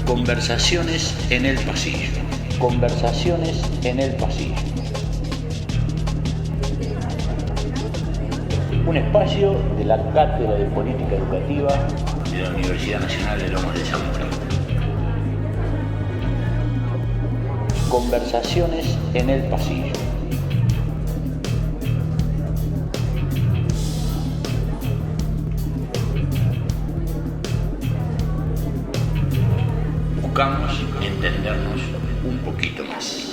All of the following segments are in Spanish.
Conversaciones en el pasillo. Conversaciones en el pasillo. Un espacio de la Cátedra de Política Educativa de la Universidad Nacional de Lomas de Zamora. Conversaciones en el pasillo. Buscamos entendernos un poquito más.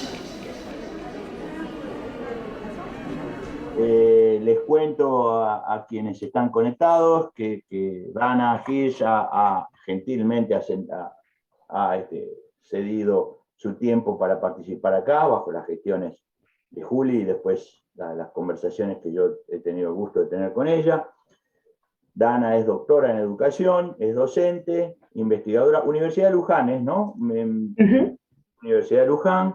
Les cuento a quienes están conectados que Dana Hirsch gentilmente ha cedido su tiempo para participar acá, bajo las gestiones de Juli y después las conversaciones que yo he tenido el gusto de tener con ella. Dana es doctora en educación, es docente, investigadora, Universidad de Luján, ¿no? Universidad de Luján.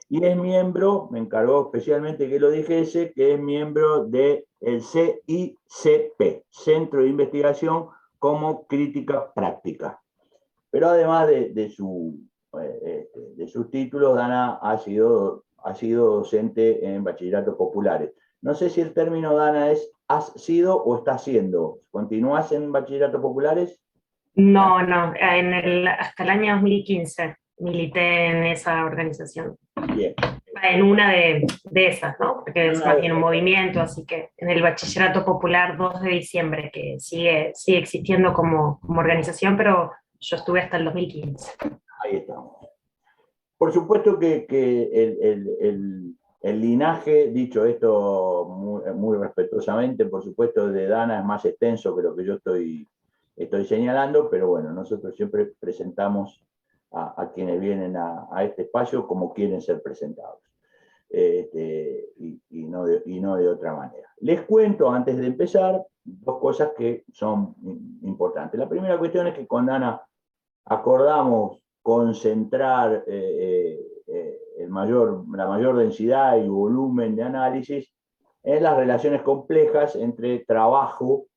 Y es miembro, me encargó especialmente que lo dijese, que es miembro del CICP, Centro de Investigación como Crítica Práctica. Pero además de sus títulos, Dana ha sido docente en bachilleratos populares. No sé si el término, Dana, es ¿has sido o estás siendo? ¿Continúas en bachilleratos populares? No, hasta el año 2015 milité en esa organización. Bien. En una de esas, ¿no? Porque es más bien un movimiento, así que en el Bachillerato Popular 2 de diciembre, que sigue existiendo como organización, pero yo estuve hasta el 2015. Ahí estamos. Por supuesto que el linaje, dicho esto muy respetuosamente, por supuesto, de Dana es más extenso que lo que yo estoy señalando, pero bueno, nosotros siempre presentamos a quienes vienen a este espacio como quieren ser presentados. Y no de otra manera. Les cuento, antes de empezar, dos cosas que son importantes. La primera cuestión es que con Dana acordamos concentrar la mayor densidad y volumen de análisis en las relaciones complejas entre trabajo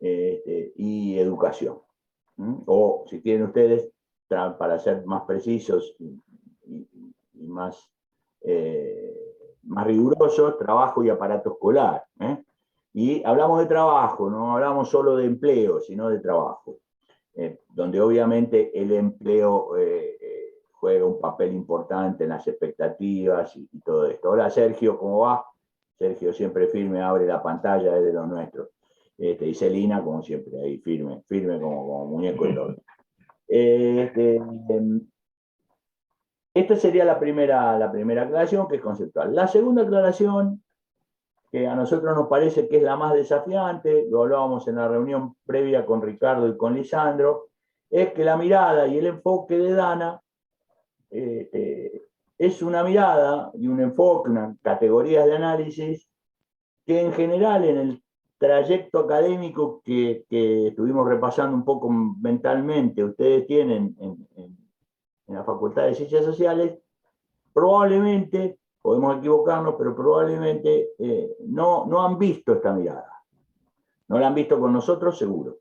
y educación. O, si quieren ustedes, para ser más precisos y más rigurosos, trabajo y aparato escolar. Y hablamos de trabajo, no hablamos solo de empleo, sino de trabajo. Donde obviamente el empleo juega un papel importante en las expectativas y todo esto. Hola Sergio, ¿cómo va? Sergio siempre firme, abre la pantalla, es de los nuestros. Y Celina, como siempre, ahí firme como muñeco de todo. Esta sería la primera aclaración, que es conceptual. La segunda aclaración, que a nosotros nos parece que es la más desafiante, lo hablábamos en la reunión previa con Ricardo y con Lisandro, es que la mirada y el enfoque de Dana es una mirada y un enfoque, unas categorías de análisis que en general en el trayecto académico que estuvimos repasando un poco mentalmente, ustedes tienen en la Facultad de Ciencias Sociales, probablemente, podemos equivocarnos, pero probablemente no han visto esta mirada. No la han visto con nosotros, seguro.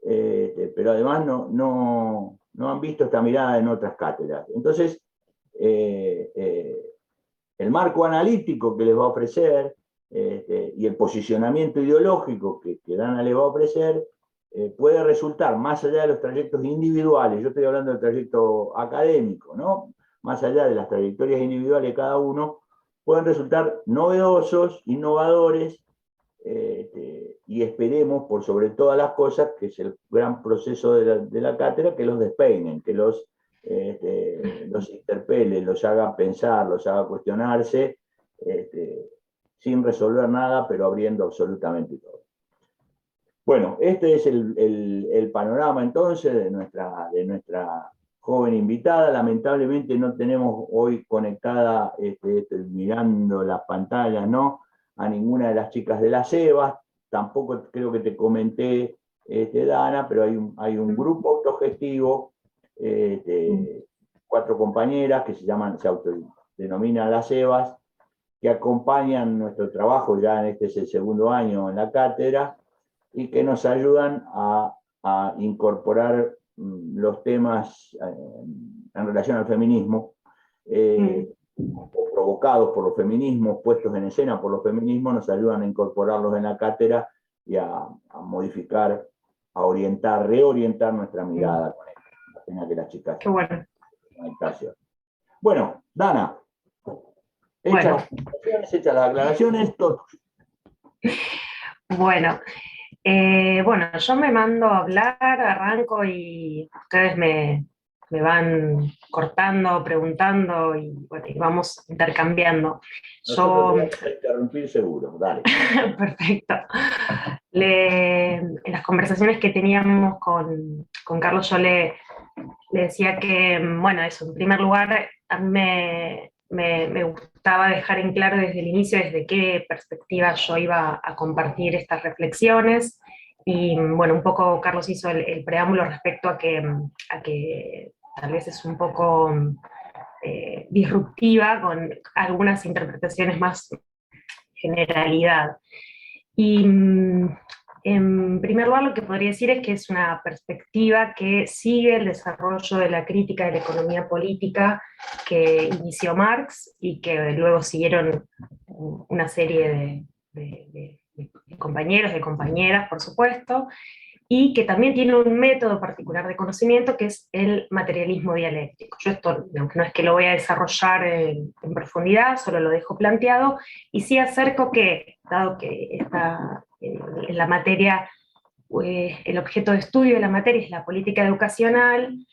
Pero además no han visto esta mirada en otras cátedras. Entonces, el marco analítico que les va a ofrecer y el posicionamiento ideológico que Dana les va a ofrecer puede resultar, más allá de los trayectos individuales, yo estoy hablando del trayecto académico, ¿no? Más allá de las trayectorias individuales de cada uno, pueden resultar novedosos, innovadores, y esperemos, por sobre todas las cosas, que es el gran proceso de la cátedra, que los despeinen, que los interpele, los haga pensar, los haga cuestionarse, sin resolver nada, pero abriendo absolutamente todo. Bueno, este es el panorama entonces de nuestra joven invitada. Lamentablemente no tenemos hoy conectada, mirando las pantallas, ¿no?, a ninguna de las chicas de la SEBAS. Tampoco creo que te comenté, Dana, pero hay un grupo autogestivo, 4 compañeras que se autodenominan las SEBAS, que acompañan nuestro trabajo, ya en este es el segundo año en la cátedra, y que nos ayudan a a incorporar los temas en relación al feminismo, o provocados por los feminismos, puestos en escena por los feminismos, nos ayudan a incorporarlos en la cátedra y a modificar, a orientar, reorientar nuestra mirada con esto. La pena que las chicas. Qué bueno. Bueno, Dana, hechas las aclaraciones, todo. Bueno, yo me mando a hablar, arranco y ustedes me van cortando, preguntando y, bueno, y vamos intercambiando. Nosotros te vamos a interrumpir seguro, dale. Perfecto. En las conversaciones que teníamos con Carlos, yo le decía que, bueno, eso, en primer lugar, a mí me gustaba dejar en claro desde el inicio desde qué perspectiva yo iba a compartir estas reflexiones. Y bueno, un poco Carlos hizo el preámbulo respecto a que tal vez es un poco disruptiva con algunas interpretaciones más generalidad. Y en primer lugar lo que podría decir es que es una perspectiva que sigue el desarrollo de la crítica de la economía política que inició Marx y que luego siguieron una serie de compañeros, de compañeras, por supuesto, y que también tiene un método particular de conocimiento que es el materialismo dialéctico. Yo esto no es que lo voy a desarrollar en profundidad, solo lo dejo planteado, y sí acerco que, dado que está en la materia, el objeto de estudio de la materia es la política educacional,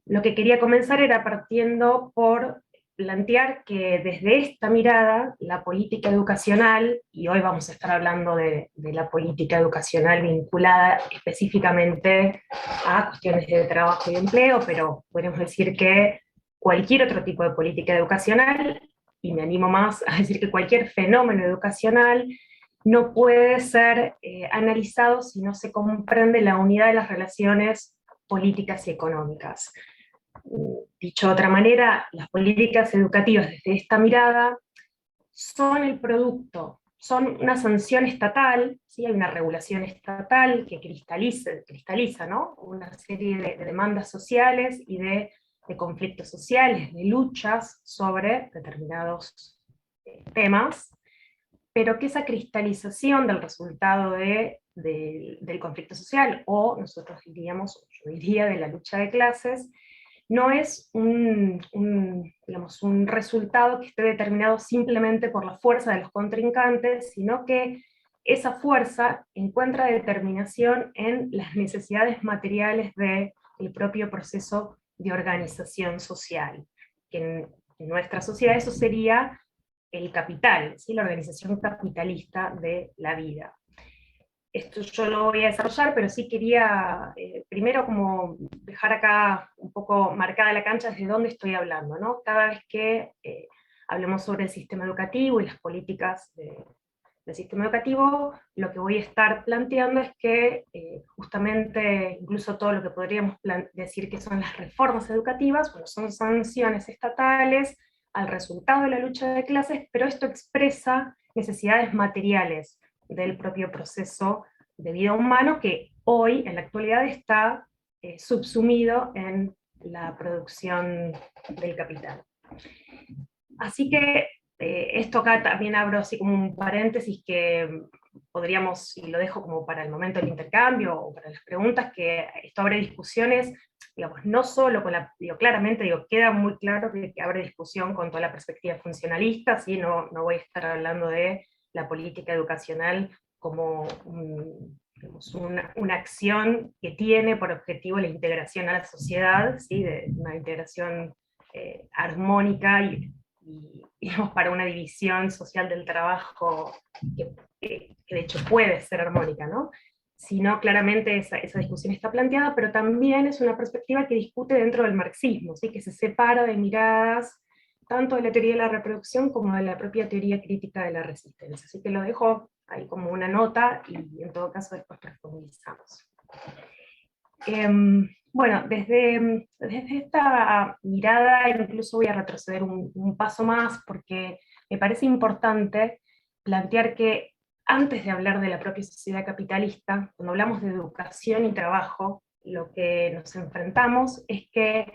lo que quería comenzar era partiendo por plantear que desde esta mirada la política educacional, y hoy vamos a estar hablando de la política educacional vinculada específicamente a cuestiones de trabajo y empleo, pero podemos decir que cualquier otro tipo de política educacional, y me animo más a decir que cualquier fenómeno educacional, no puede ser analizado si no se comprende la unidad de las relaciones políticas y económicas. Dicho de otra manera, las políticas educativas desde esta mirada son el producto, son una sanción estatal, ¿sí? Hay una regulación estatal que cristaliza, ¿no? Una serie de demandas sociales y de conflictos sociales, de luchas sobre determinados temas, pero que esa cristalización del resultado del conflicto social, o nosotros diríamos, yo diría, de la lucha de clases, no es digamos, un resultado que esté determinado simplemente por la fuerza de los contrincantes, sino que esa fuerza encuentra determinación en las necesidades materiales del propio proceso de organización social, que en nuestra sociedad eso sería el capital, ¿sí? La organización capitalista de la vida. Esto yo lo voy a desarrollar, pero sí quería primero como dejar acá un poco marcada la cancha desde dónde estoy hablando, ¿no? Cada vez que hablemos sobre el sistema educativo y las políticas del sistema educativo, lo que voy a estar planteando es que justamente incluso todo lo que podríamos decir que son las reformas educativas, bueno, son sanciones estatales al resultado de la lucha de clases, pero esto expresa necesidades materiales del propio proceso de vida humano que hoy, en la actualidad, está subsumido en la producción del capital. Así que esto acá también abro así como un paréntesis que podríamos, y lo dejo como para el momento del intercambio o para las preguntas, que esto abre discusiones, digamos, no solo con claramente, queda muy claro que abre discusión con toda la perspectiva funcionalista, ¿sí? No voy a estar hablando de la política educacional como digamos, una acción que tiene por objetivo la integración a la sociedad, ¿sí? De una integración armónica y digamos, para una división social del trabajo que de hecho puede ser armónica, ¿no? Sino claramente esa discusión está planteada, pero también es una perspectiva que discute dentro del marxismo, ¿sí? Que se separa de miradas tanto de la teoría de la reproducción como de la propia teoría crítica de la resistencia. Así que lo dejo ahí como una nota y en todo caso después profundizamos. Bueno, desde esta mirada incluso voy a retroceder un paso más porque me parece importante plantear que antes de hablar de la propia sociedad capitalista, cuando hablamos de educación y trabajo, lo que nos enfrentamos es que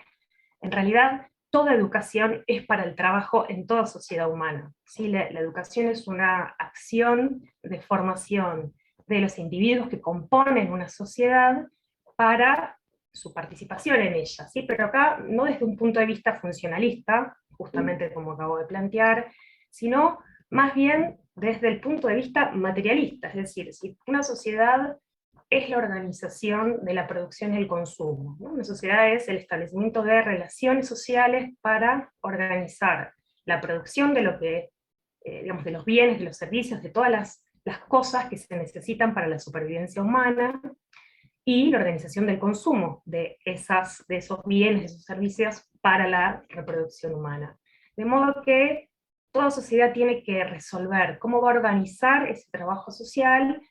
en realidad toda educación es para el trabajo en toda sociedad humana. ¿Sí? La educación es una acción de formación de los individuos que componen una sociedad para su participación en ella, ¿sí? Pero acá no desde un punto de vista funcionalista, justamente como acabo de plantear, sino más bien desde el punto de vista materialista, es decir, si una sociedad es la organización de la producción y el consumo, ¿no? Una sociedad es el establecimiento de relaciones sociales para organizar la producción de lo que, digamos, de los bienes, de los servicios, de todas las cosas que se necesitan para la supervivencia humana, y la organización del consumo de esos bienes, de esos servicios para la reproducción humana. De modo que toda sociedad tiene que resolver cómo va a organizar ese trabajo social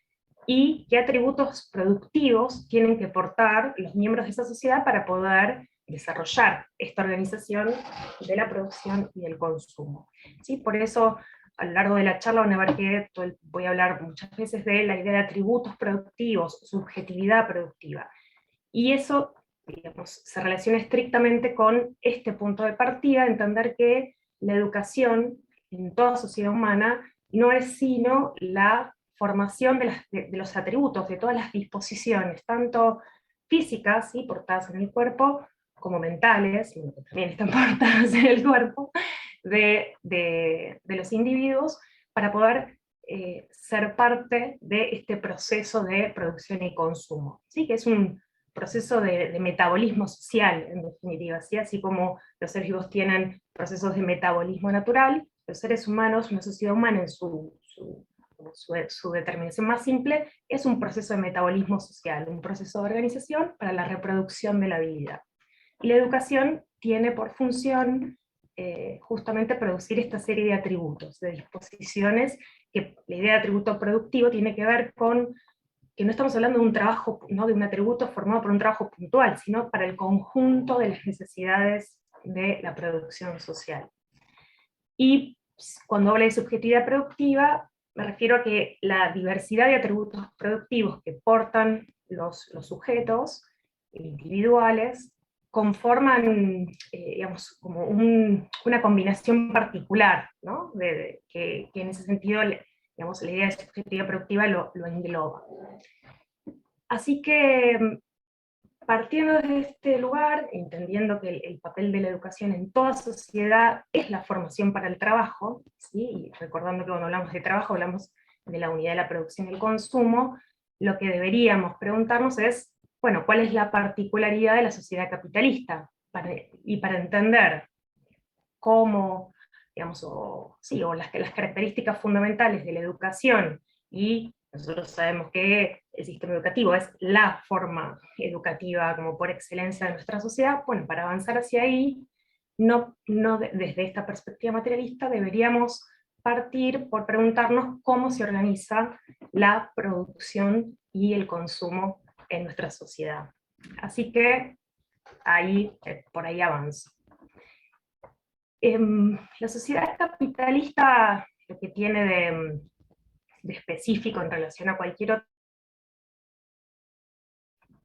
y qué atributos productivos tienen que portar los miembros de esa sociedad para poder desarrollar esta organización de la producción y del consumo. ¿Sí? Por eso, a lo largo de la charla van a ver que voy a hablar muchas veces de la idea de atributos productivos, subjetividad productiva. Y eso, digamos, se relaciona estrictamente con este punto de partida, entender que la educación en toda sociedad humana no es sino la formación de los atributos, de todas las disposiciones, tanto físicas, ¿sí? Portadas en el cuerpo, como mentales, que también están portadas en el cuerpo, de los individuos, para poder ser parte de este proceso de producción y consumo, ¿sí? Que es un proceso de metabolismo social, en definitiva, ¿sí? Así como los seres vivos tienen procesos de metabolismo natural, los seres humanos, una sociedad humana en su determinación más simple, es un proceso de metabolismo social, un proceso de organización para la reproducción de la vida. Y la educación tiene por función justamente producir esta serie de atributos, de disposiciones, que la idea de atributo productivo tiene que ver con que no estamos hablando de un trabajo, no de un atributo formado por un trabajo puntual, sino para el conjunto de las necesidades de la producción social. Y cuando hablo de subjetividad productiva, me refiero a que la diversidad de atributos productivos que portan los sujetos individuales conforman, digamos, como una combinación particular, ¿no? Que en ese sentido, digamos, la idea de subjetividad productiva lo engloba. Así que, partiendo de este lugar, entendiendo que el papel de la educación en toda sociedad es la formación para el trabajo, ¿sí? Y recordando que cuando hablamos de trabajo hablamos de la unidad de la producción y el consumo, lo que deberíamos preguntarnos es, bueno, ¿cuál es la particularidad de la sociedad capitalista? Y para entender cómo, digamos, o las características fundamentales de la educación, y nosotros sabemos que el sistema educativo es la forma educativa como por excelencia de nuestra sociedad, bueno, para avanzar hacia ahí, desde esta perspectiva materialista, deberíamos partir por preguntarnos cómo se organiza la producción y el consumo en nuestra sociedad. Así que por ahí avanzo. La sociedad capitalista, lo que tiene de específico en relación a cualquier otro,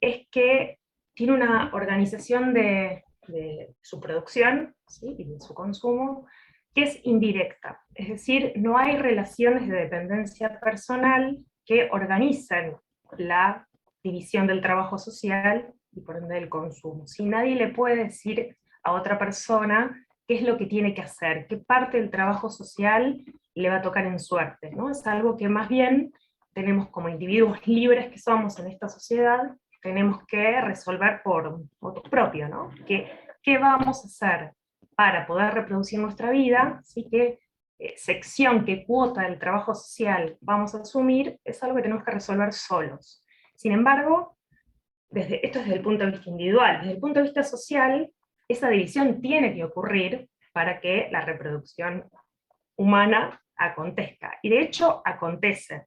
es que tiene una organización de su producción, ¿sí? Y de su consumo, que es indirecta. Es decir, no hay relaciones de dependencia personal que organicen la división del trabajo social y por ende del consumo. Si nadie le puede decir a otra persona qué es lo que tiene que hacer, qué parte del trabajo social le va a tocar en suerte, ¿no? Es algo que más bien tenemos como individuos libres que somos en esta sociedad, tenemos que resolver por motus propio, ¿no? ¿Qué vamos a hacer para poder reproducir nuestra vida? ¿Sí? ¿Qué sección, qué cuota del trabajo social vamos a asumir? Es algo que tenemos que resolver solos. Sin embargo, esto es desde el punto de vista individual. Desde el punto de vista social, esa división tiene que ocurrir para que la reproducción humana acontezca. Y de hecho, acontece.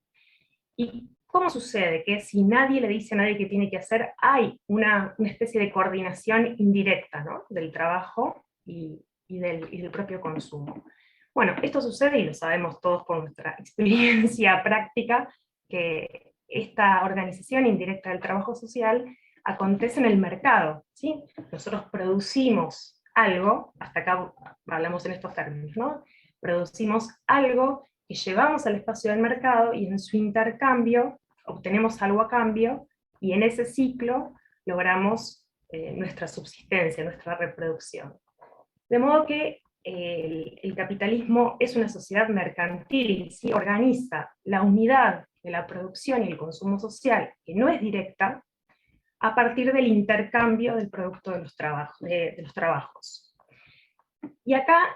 ¿Y cómo sucede? Que si nadie le dice a nadie qué tiene que hacer, hay una especie de coordinación indirecta, ¿no? Del trabajo y del propio consumo. Bueno, esto sucede, y lo sabemos todos por nuestra experiencia práctica, que esta organización indirecta del trabajo social acontece en el mercado, ¿sí? Nosotros producimos algo, hasta acá hablamos en estos términos, ¿no? Producimos algo que llevamos al espacio del mercado, y en su intercambio obtenemos algo a cambio, y en ese ciclo logramos nuestra subsistencia, nuestra reproducción. De modo que el capitalismo es una sociedad mercantil, ¿sí? Organiza la unidad de la producción y el consumo social, que no es directa, a partir del intercambio del producto de los trabajos. Y acá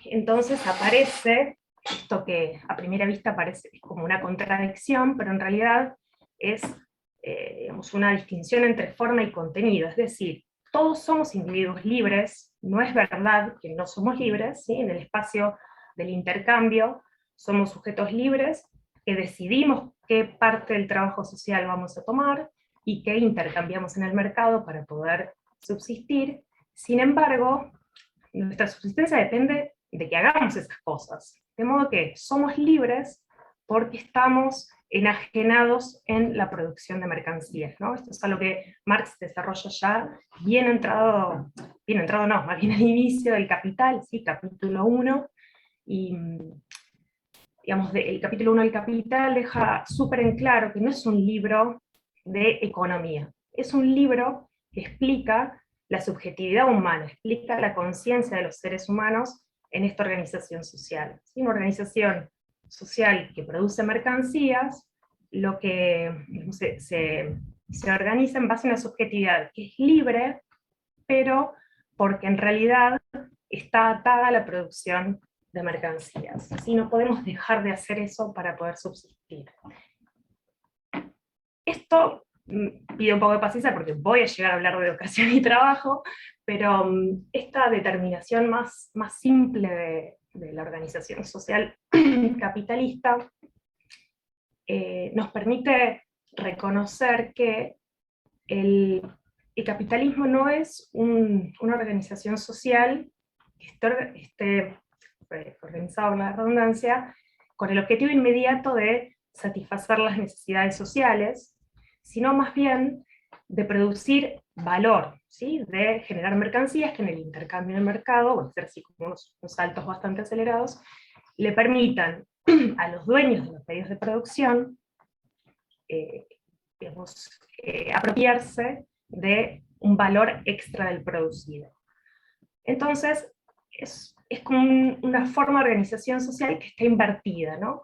entonces aparece esto que a primera vista parece como una contradicción, pero en realidad es digamos, una distinción entre forma y contenido, es decir, todos somos individuos libres, no es verdad que no somos libres, ¿sí? En el espacio del intercambio somos sujetos libres que decidimos qué parte del trabajo social vamos a tomar y qué intercambiamos en el mercado para poder subsistir. Sin embargo, nuestra subsistencia depende de que hagamos esas cosas, de modo que somos libres porque estamos enajenados en la producción de mercancías, ¿no? Esto es algo que Marx desarrolla ya bien entrado no, más bien al inicio del Capital, ¿sí? Capítulo 1, y digamos, el capítulo 1 del Capital deja súper en claro que no es un libro de economía, es un libro que explica la subjetividad humana, explica la conciencia de los seres humanos en esta organización social. ¿Sí? Una organización social que produce mercancías, lo que digamos, se organiza en base a una subjetividad que es libre, pero porque en realidad está atada a la producción de mercancías. Así no podemos dejar de hacer eso para poder subsistir. Esto pido un poco de paciencia porque voy a llegar a hablar de educación y trabajo, pero esta determinación más simple de la organización social capitalista nos permite reconocer que el capitalismo no es una organización social que esté organizada, por la redundancia, con el objetivo inmediato de satisfacer las necesidades sociales, sino más bien de producir valor, ¿sí? De generar mercancías que en el intercambio del mercado, o hacer así como unos saltos bastante acelerados, le permitan a los dueños de los medios de producción digamos, apropiarse de un valor extra del producido. Entonces, es como una forma de organización social que está invertida, ¿no?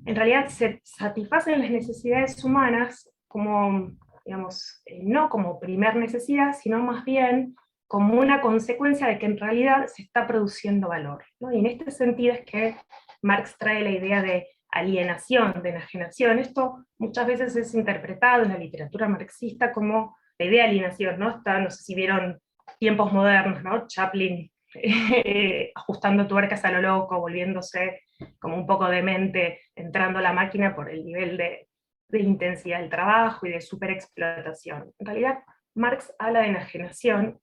En realidad se satisfacen las necesidades humanas como, digamos, no como primer necesidad, sino más bien como una consecuencia de que en realidad se está produciendo valor, ¿no? Y en este sentido es que Marx trae la idea de alienación, de enajenación. Esto muchas veces es interpretado en la literatura marxista como la idea de alienación, ¿no? No sé si vieron Tiempos Modernos, ¿no? Chaplin ajustando tuercas a lo loco, volviéndose como un poco demente, entrando a la máquina por el nivel de intensidad del trabajo y de superexplotación. En realidad, Marx habla de enajenación,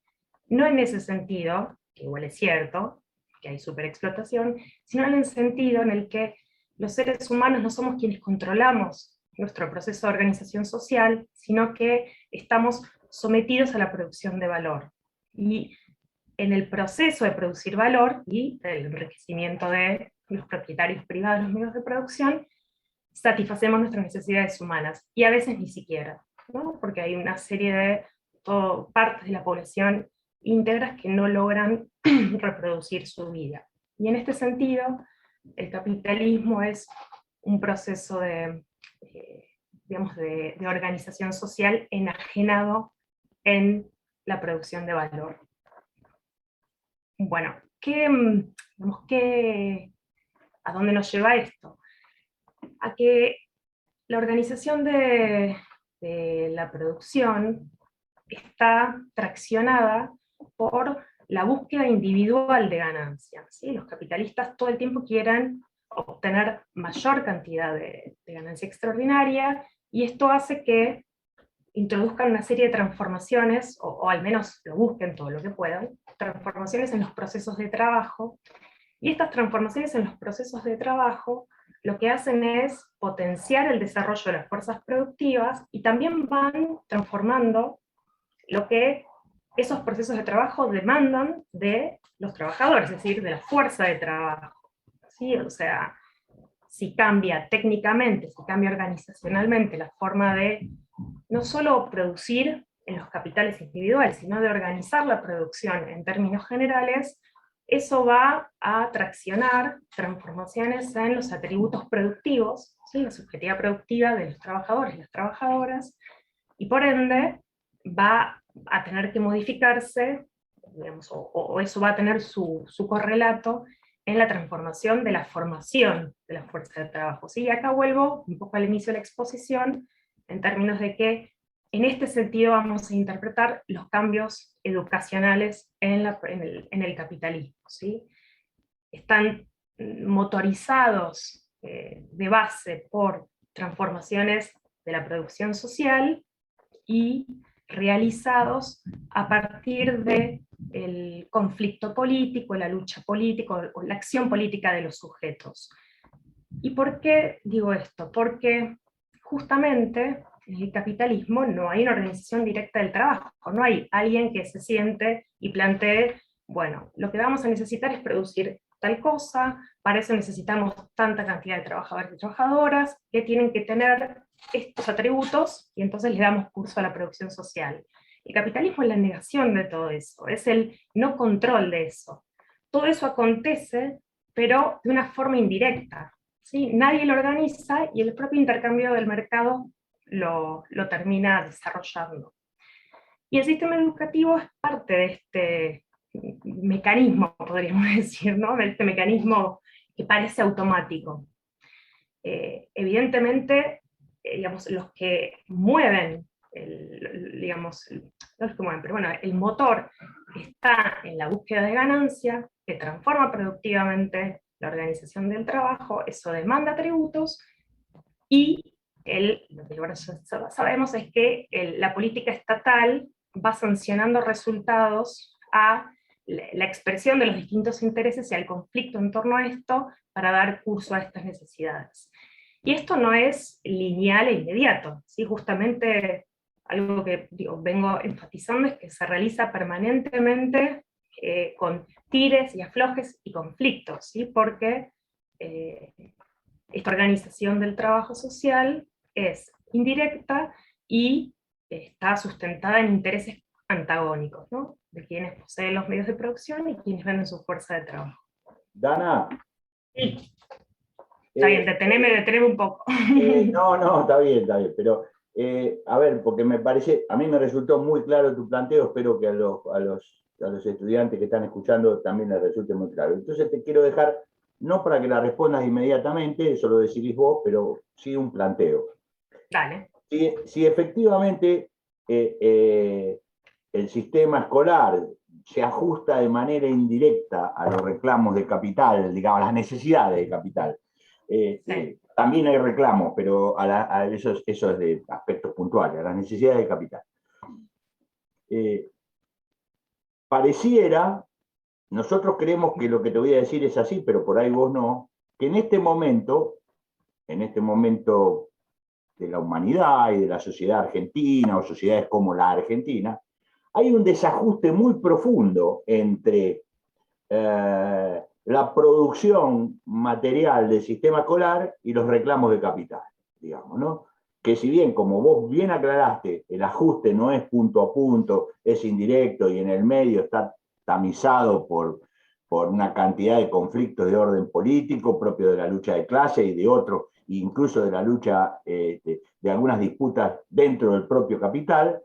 no en ese sentido, que igual es cierto, que hay superexplotación, sino en el sentido en el que los seres humanos no somos quienes controlamos nuestro proceso de organización social, sino que estamos sometidos a la producción de valor. Y en el proceso de producir valor y del enriquecimiento de los propietarios privados de los medios de producción, satisfacemos nuestras necesidades humanas, y a veces ni siquiera, ¿no? Porque hay una serie de partes de la población íntegras que no logran reproducir su vida. Y en este sentido, el capitalismo es un proceso digamos, de organización social enajenado en la producción de valor. Bueno, ¿a dónde nos lleva esto? A que la organización de la producción está traccionada por la búsqueda individual de ganancias, ¿sí? Los capitalistas todo el tiempo quieren obtener mayor cantidad de ganancia extraordinaria, y esto hace que introduzcan una serie de transformaciones, o al menos lo busquen todo lo que puedan, transformaciones en los procesos de trabajo, Y estas transformaciones en los procesos de trabajo lo que hacen es potenciar el desarrollo de las fuerzas productivas y también van transformando lo que esos procesos de trabajo demandan de los trabajadores, es decir, de la fuerza de trabajo. ¿Sí? O sea, si cambia técnicamente, si cambia organizacionalmente la forma de no solo producir en los capitales individuales, sino de organizar la producción en términos generales, eso va a traccionar transformaciones en los atributos productivos, ¿sí? La subjetividad productiva de los trabajadores y las trabajadoras, y por ende va a tener que modificarse, digamos, o eso va a tener su correlato en la transformación de la formación de la fuerza de trabajo. ¿Sí? Y acá vuelvo un poco al inicio de la exposición, en términos de que en este sentido vamos a interpretar los cambios educacionales en el capitalismo. ¿Sí? Están motorizados de base por transformaciones de la producción social y realizados a partir del conflicto político, la lucha política o la acción política de los sujetos. ¿Y por qué digo esto? Porque justamente en el capitalismo no hay una organización directa del trabajo, no hay alguien que se siente y plantee, bueno, lo que vamos a necesitar es producir tal cosa, para eso necesitamos tanta cantidad de trabajadores y trabajadoras, que tienen que tener estos atributos, y entonces le damos curso a la producción social. El capitalismo es la negación de todo eso, es el no control de eso. Todo eso acontece, pero de una forma indirecta. ¿Sí? Nadie lo organiza y el propio intercambio del mercado lo termina desarrollando. Y el sistema educativo es parte de este mecanismo, podríamos decir, ¿no? De este mecanismo que parece automático. Evidentemente, digamos, los que mueven, digamos, no los que mueven, pero bueno, el motor está en la búsqueda de ganancia, que transforma productivamente la organización del trabajo, eso demanda tributos, y lo que ahora ya sabemos es que la política estatal va sancionando resultados a la expresión de los distintos intereses y al conflicto en torno a esto para dar curso a estas necesidades. Y esto no es lineal e inmediato, ¿sí? Justamente algo que vengo enfatizando es que se realiza permanentemente con tires y aflojes y conflictos, ¿sí? Porque esta organización del trabajo social es indirecta y está sustentada en intereses antagónicos, ¿no? De quienes poseen los medios de producción y quienes venden su fuerza de trabajo. Dana. Sí. Está bien, deteneme un poco. No, está bien, pero a ver, porque me parece, a mí me resultó muy claro tu planteo, espero que a los estudiantes que están escuchando también les resulte muy claro. Entonces te quiero dejar, no para que la respondas inmediatamente, eso lo decidís vos, pero sí un planteo. Dale. Si efectivamente el sistema escolar se ajusta de manera indirecta a los reclamos de capital, digamos, a las necesidades de capital, sí. También hay reclamos, pero a eso es de aspectos puntuales, a las necesidades de capital. Pareciera, nosotros creemos que lo que te voy a decir es así, pero por ahí vos no, que en este momento de la humanidad y de la sociedad argentina, o sociedades como la Argentina, hay un desajuste muy profundo entre la producción material del sistema escolar y los reclamos de capital, digamos, ¿no? Que si bien, como vos bien aclaraste, el ajuste no es punto a punto, es indirecto y en el medio está tamizado por una cantidad de conflictos de orden político propio de la lucha de clase y de otros, incluso de la lucha de algunas disputas dentro del propio capital,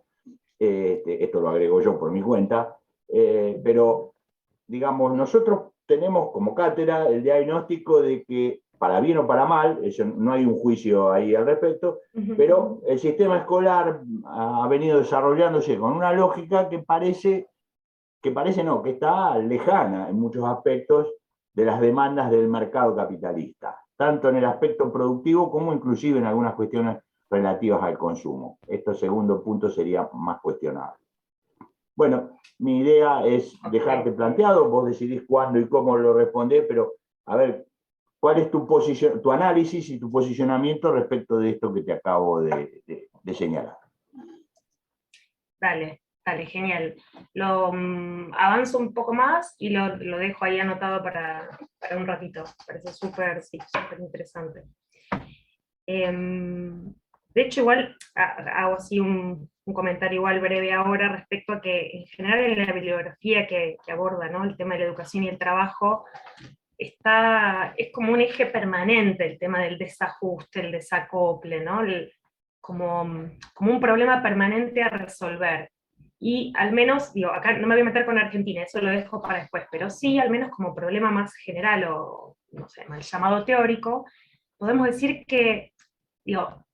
esto lo agrego yo por mi cuenta, pero digamos, nosotros tenemos como cátedra el diagnóstico de que, para bien o para mal, eso, no hay un juicio ahí al respecto, pero el sistema escolar ha venido desarrollándose con una lógica que está lejana en muchos aspectos de las demandas del mercado capitalista, tanto en el aspecto productivo como inclusive en algunas cuestiones relativas al consumo. Este segundo punto sería más cuestionable. Bueno, mi idea es dejarte planteado, vos decidís cuándo y cómo lo respondés, pero a ver, ¿cuál es tu posición, tu análisis y tu posicionamiento respecto de esto que te acabo de señalar? Dale, dale, genial. Lo avanzo un poco más y lo dejo ahí anotado para un ratito. Parece súper, sí, súper interesante. De hecho, igual hago así un comentario igual breve ahora respecto a que en general en la bibliografía que aborda, ¿no?, el tema de la educación y el trabajo, es como un eje permanente el tema del desajuste, el desacople, ¿no? Como un problema permanente a resolver. Y al menos, digo, acá no me voy a meter con Argentina, eso lo dejo para después, pero sí, al menos como problema más general o, no sé, mal llamado teórico, podemos decir que, digo,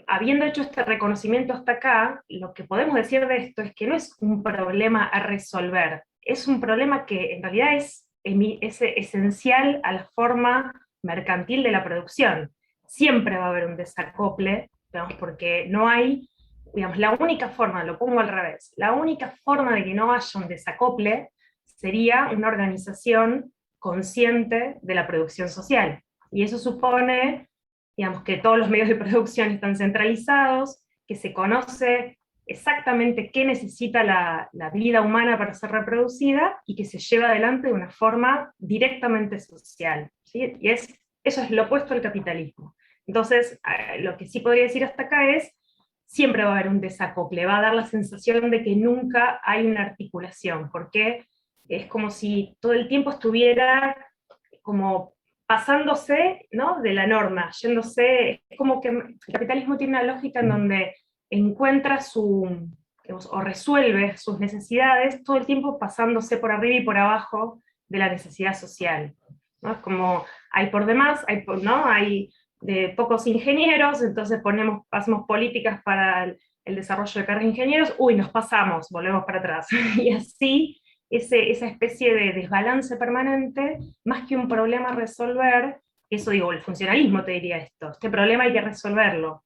habiendo hecho este reconocimiento hasta acá, lo que podemos decir de esto es que no es un problema a resolver, es un problema que en realidad es esencial a la forma mercantil de la producción. Siempre va a haber un desacople, digamos, porque no hay, digamos, la única forma, lo pongo al revés, la única forma de que no haya un desacople sería una organización consciente de la producción social. Y eso supone, digamos, que todos los medios de producción están centralizados, que se conoce exactamente qué necesita la vida humana para ser reproducida y que se lleva adelante de una forma directamente social, ¿sí? Y eso es lo opuesto al capitalismo. Entonces, lo que sí podría decir hasta acá es, siempre va a haber un desacople, va a dar la sensación de que nunca hay una articulación, porque es como si todo el tiempo estuviera como pasándose, ¿no?, de la norma, yéndose, es como que el capitalismo tiene una lógica en donde encuentra digamos, o resuelve sus necesidades todo el tiempo pasándose por arriba y por abajo de la necesidad social, ¿no? Es como hay por demás, ¿no?, hay de pocos ingenieros, entonces hacemos políticas para el desarrollo de carreras de ingenieros, uy, nos pasamos, volvemos para atrás, y así esa especie de desbalance permanente, más que un problema a resolver, eso digo, el funcionalismo te diría esto, este problema hay que resolverlo.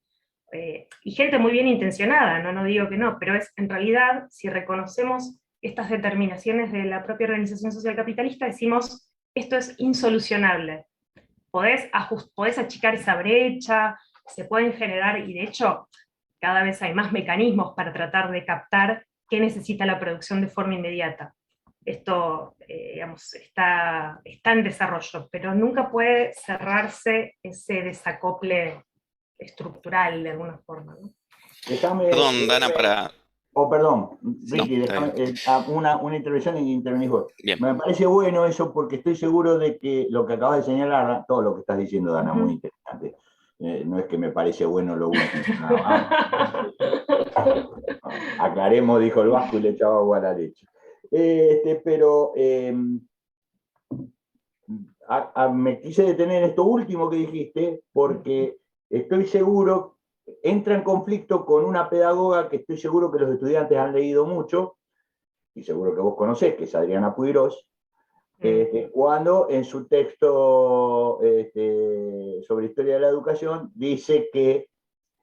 Y gente muy bien intencionada, no digo que no, pero es en realidad, si reconocemos estas determinaciones de la propia organización social capitalista, decimos, esto es insolucionable. Podés achicar esa brecha, se pueden generar, y de hecho, cada vez hay más mecanismos para tratar de captar qué necesita la producción de forma inmediata. Esto, digamos, está en desarrollo, pero nunca puede cerrarse ese desacople estructural de alguna forma, ¿no? Déjame, Perdón, Dana, para... perdón, No, Ricky, está déjame, bien. una intervención y intervenís vos. Bien. Me parece bueno eso porque estoy seguro de que lo que acabas de señalar, todo lo que estás diciendo, Dana, muy interesante. No es que me parece bueno lo último. No, aclaremos, dijo el Vasco y le echaba agua a la leche. Pero me quise detener en esto último que dijiste porque estoy seguro, entra en conflicto con una pedagoga que estoy seguro que los estudiantes han leído mucho, y seguro que vos conocés, que es Adriana Puigros, cuando en su texto sobre historia de la educación dice que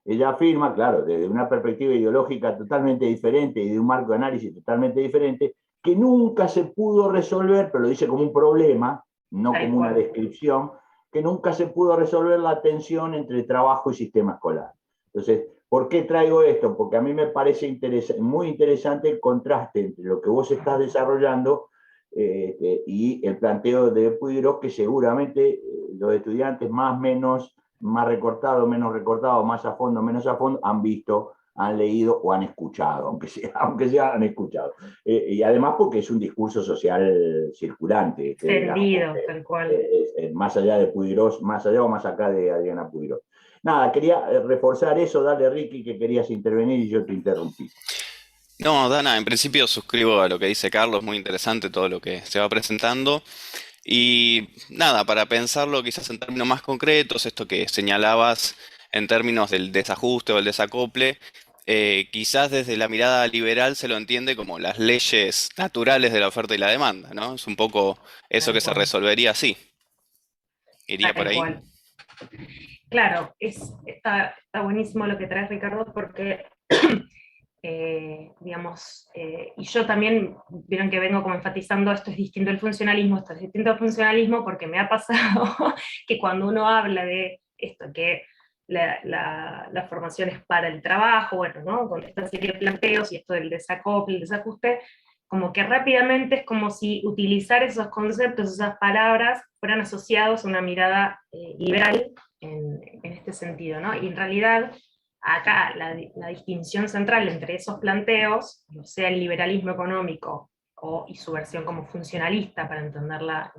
ella afirma, claro, desde una perspectiva ideológica totalmente diferente y de un marco de análisis totalmente diferente, que nunca se pudo resolver, pero lo dice como un problema, no como una descripción, que nunca se pudo resolver la tensión entre trabajo y sistema escolar. Entonces, ¿por qué traigo esto? Porque a mí me parece muy interesante el contraste entre lo que vos estás desarrollando y el planteo de Puigros, que seguramente los estudiantes más recortado, menos recortado, más a fondo, menos a fondo, han visto, han leído o han escuchado, aunque sea han escuchado. Y además porque es un discurso social circulante. Extendido, tal cual. Más allá de Puigros, más allá o más acá de Adriana Puigros. Nada, quería reforzar eso, dale Ricky que querías intervenir y yo te interrumpí. No, Dana, en principio suscribo a lo que dice Carlos, muy interesante todo lo que se va presentando. Y nada, para pensarlo quizás en términos más concretos, esto que señalabas en términos del desajuste o el desacople, quizás desde la mirada liberal se lo entiende como las leyes naturales de la oferta y la demanda, ¿no? Es un poco eso Tal que se cual. resolvería así. ¿Iría por Tal ahí? cual. Claro, está buenísimo lo que traes, Ricardo, porque digamos, y yo también, vieron que vengo como enfatizando, esto es distinto al funcionalismo, esto es distinto al funcionalismo, porque me ha pasado que cuando uno habla de esto, que la formación es para el trabajo, bueno, ¿no? Con esta serie de planteos y esto del desacople, el desajuste, como que rápidamente es como si utilizar esos conceptos, esas palabras, fueran asociados a una mirada liberal en este sentido, ¿no? Y en realidad, acá la distinción central entre esos planteos, o sea, el liberalismo económico y su versión como funcionalista para entender la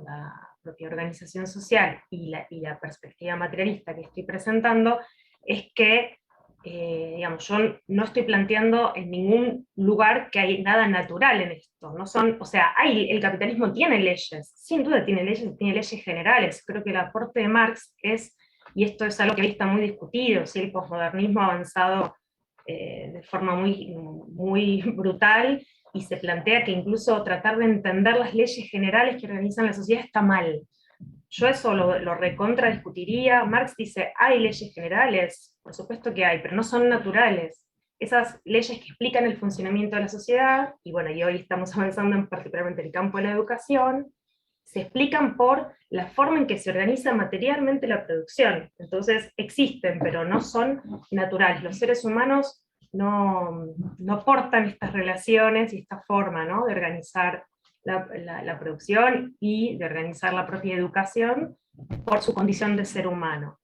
propia organización social y la perspectiva materialista que estoy presentando, es que digamos, yo no estoy planteando en ningún lugar que hay nada natural en esto, no son, o sea, el capitalismo tiene leyes, sin duda tiene leyes generales, creo que el aporte de Marx es, y esto es algo que hoy está muy discutido, ¿sí? El posmodernismo ha avanzado de forma muy brutal, y se plantea que incluso tratar de entender las leyes generales que organizan la sociedad está mal. Yo eso lo recontra discutiría. Marx dice, hay leyes generales, por supuesto que hay, pero no son naturales. Esas leyes que explican el funcionamiento de la sociedad, y bueno, y hoy estamos avanzando en particularmente el campo de la educación, se explican por la forma en que se organiza materialmente la producción. Entonces existen, pero no son naturales. Los seres humanos no aportan estas relaciones y esta forma, ¿no?, de organizar la producción y de organizar la propia educación por su condición de ser humano,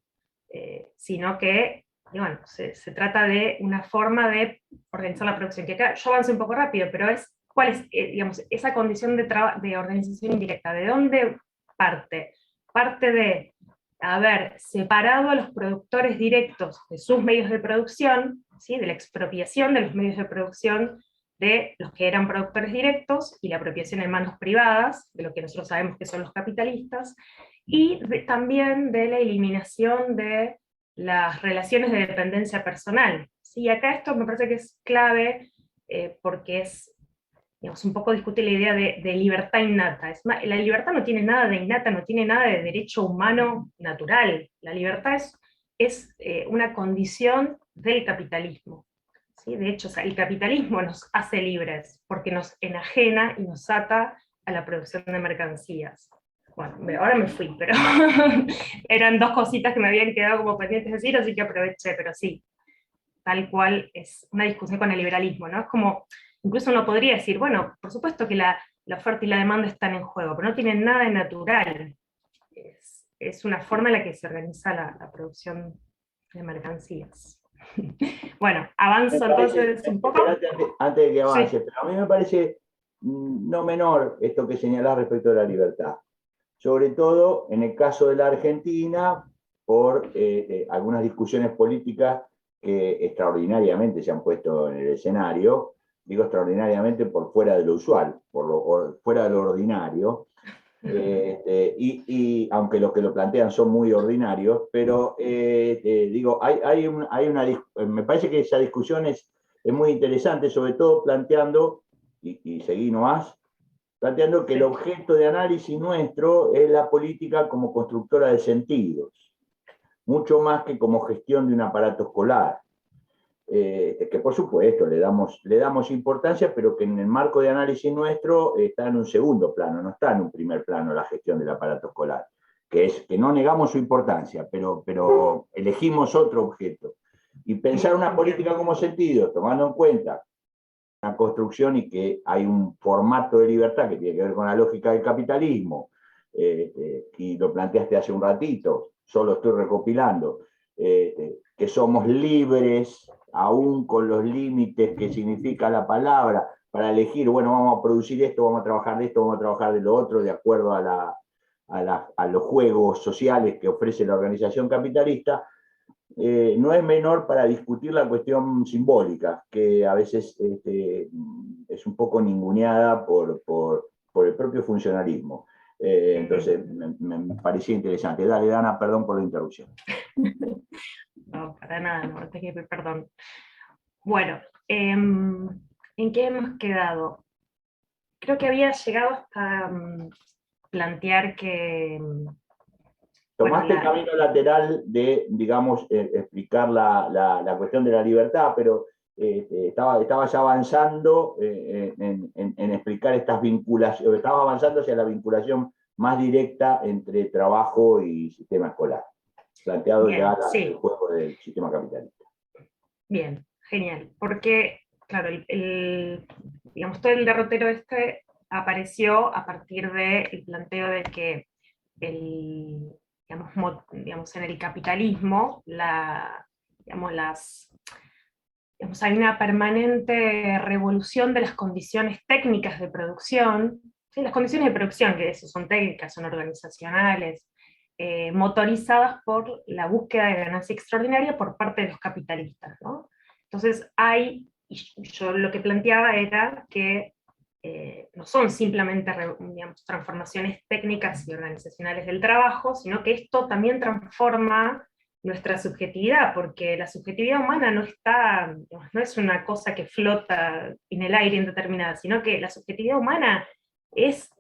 sino que, bueno, se trata de una forma de organizar la producción, que acá yo avancé un poco rápido, pero ¿cuál es, digamos, esa condición de organización indirecta? ¿De dónde parte? Parte de haber separado a los productores directos de sus medios de producción, ¿sí?, de la expropiación de los medios de producción de los que eran productores directos, y la apropiación en manos privadas, de lo que nosotros sabemos que son los capitalistas, y también de la eliminación de las relaciones de dependencia personal. ¿Sí? Acá esto me parece que es clave, porque es, digamos, un poco discute la idea de libertad innata. La libertad no tiene nada de innata, no tiene nada de derecho humano natural. La libertad es una condición del capitalismo. ¿Sí? De hecho, o sea, el capitalismo nos hace libres, porque nos enajena y nos ata a la producción de mercancías. Bueno, ahora me fui, pero eran dos cositas que me habían quedado como pendientes de decir, así que aproveché, pero sí, tal cual es una discusión con el liberalismo, ¿no? Es como, incluso uno podría decir, bueno, por supuesto que la oferta y la demanda están en juego, pero no tienen nada de natural. Es una forma en la que se organiza la producción de mercancías. Bueno, avanzo entonces un poco. Antes de que avance, Sí. pero a mí me parece no menor esto que señalás respecto de la libertad. Sobre todo en el caso de la Argentina, por algunas discusiones políticas que extraordinariamente se han puesto en el escenario, digo extraordinariamente por fuera de lo usual, fuera de lo ordinario, y aunque los que lo plantean son muy ordinarios, pero digo, me parece que esa discusión es muy interesante, sobre todo planteando, y seguí nomás, planteando que el objeto de análisis nuestro es la política como constructora de sentidos, mucho más que como gestión de un aparato escolar. Que por supuesto le damos importancia, pero que en el marco de análisis nuestro está en un segundo plano, no está en un primer plano la gestión del aparato escolar, que no negamos su importancia, pero elegimos otro objeto. Y pensar una política como sentido, tomando en cuenta una construcción y que hay un formato de libertad que tiene que ver con la lógica del capitalismo, y lo planteaste hace un ratito, solo estoy recopilando, que somos libres, aún con los límites que significa la palabra, para elegir, bueno, vamos a producir esto, vamos a trabajar de esto, vamos a trabajar de lo otro, de acuerdo a los juegos sociales que ofrece la organización capitalista. No es menor para discutir la cuestión simbólica, que a veces es un poco ninguneada por el propio funcionalismo. Entonces, me parecía interesante. Dale, Dana, perdón por la interrupción. No, para nada, no te quiero pedir perdón. Bueno, ¿en qué hemos quedado? Creo que había llegado hasta plantear que... Tomaste el camino lateral de, digamos, explicar la cuestión de la libertad, pero estaba ya avanzando en explicar estas vinculaciones, estaba avanzando hacia la vinculación más directa entre trabajo y sistema escolar, planteado Bien, ya sí. el juego del sistema capitalista. Bien, genial, porque, claro, digamos, todo el derrotero este apareció a partir del planteo de que digamos, en el capitalismo hay una permanente revolución de las condiciones técnicas de producción, ¿sí? Las condiciones de producción, que eso son técnicas, son organizacionales, motorizadas por la búsqueda de ganancia extraordinaria por parte de los capitalistas, ¿no? Entonces yo lo que planteaba era que no son simplemente, digamos, transformaciones técnicas y organizacionales del trabajo, sino que esto también transforma nuestra subjetividad, porque la subjetividad humana no es una cosa que flota en el aire indeterminada, sino que la subjetividad humana es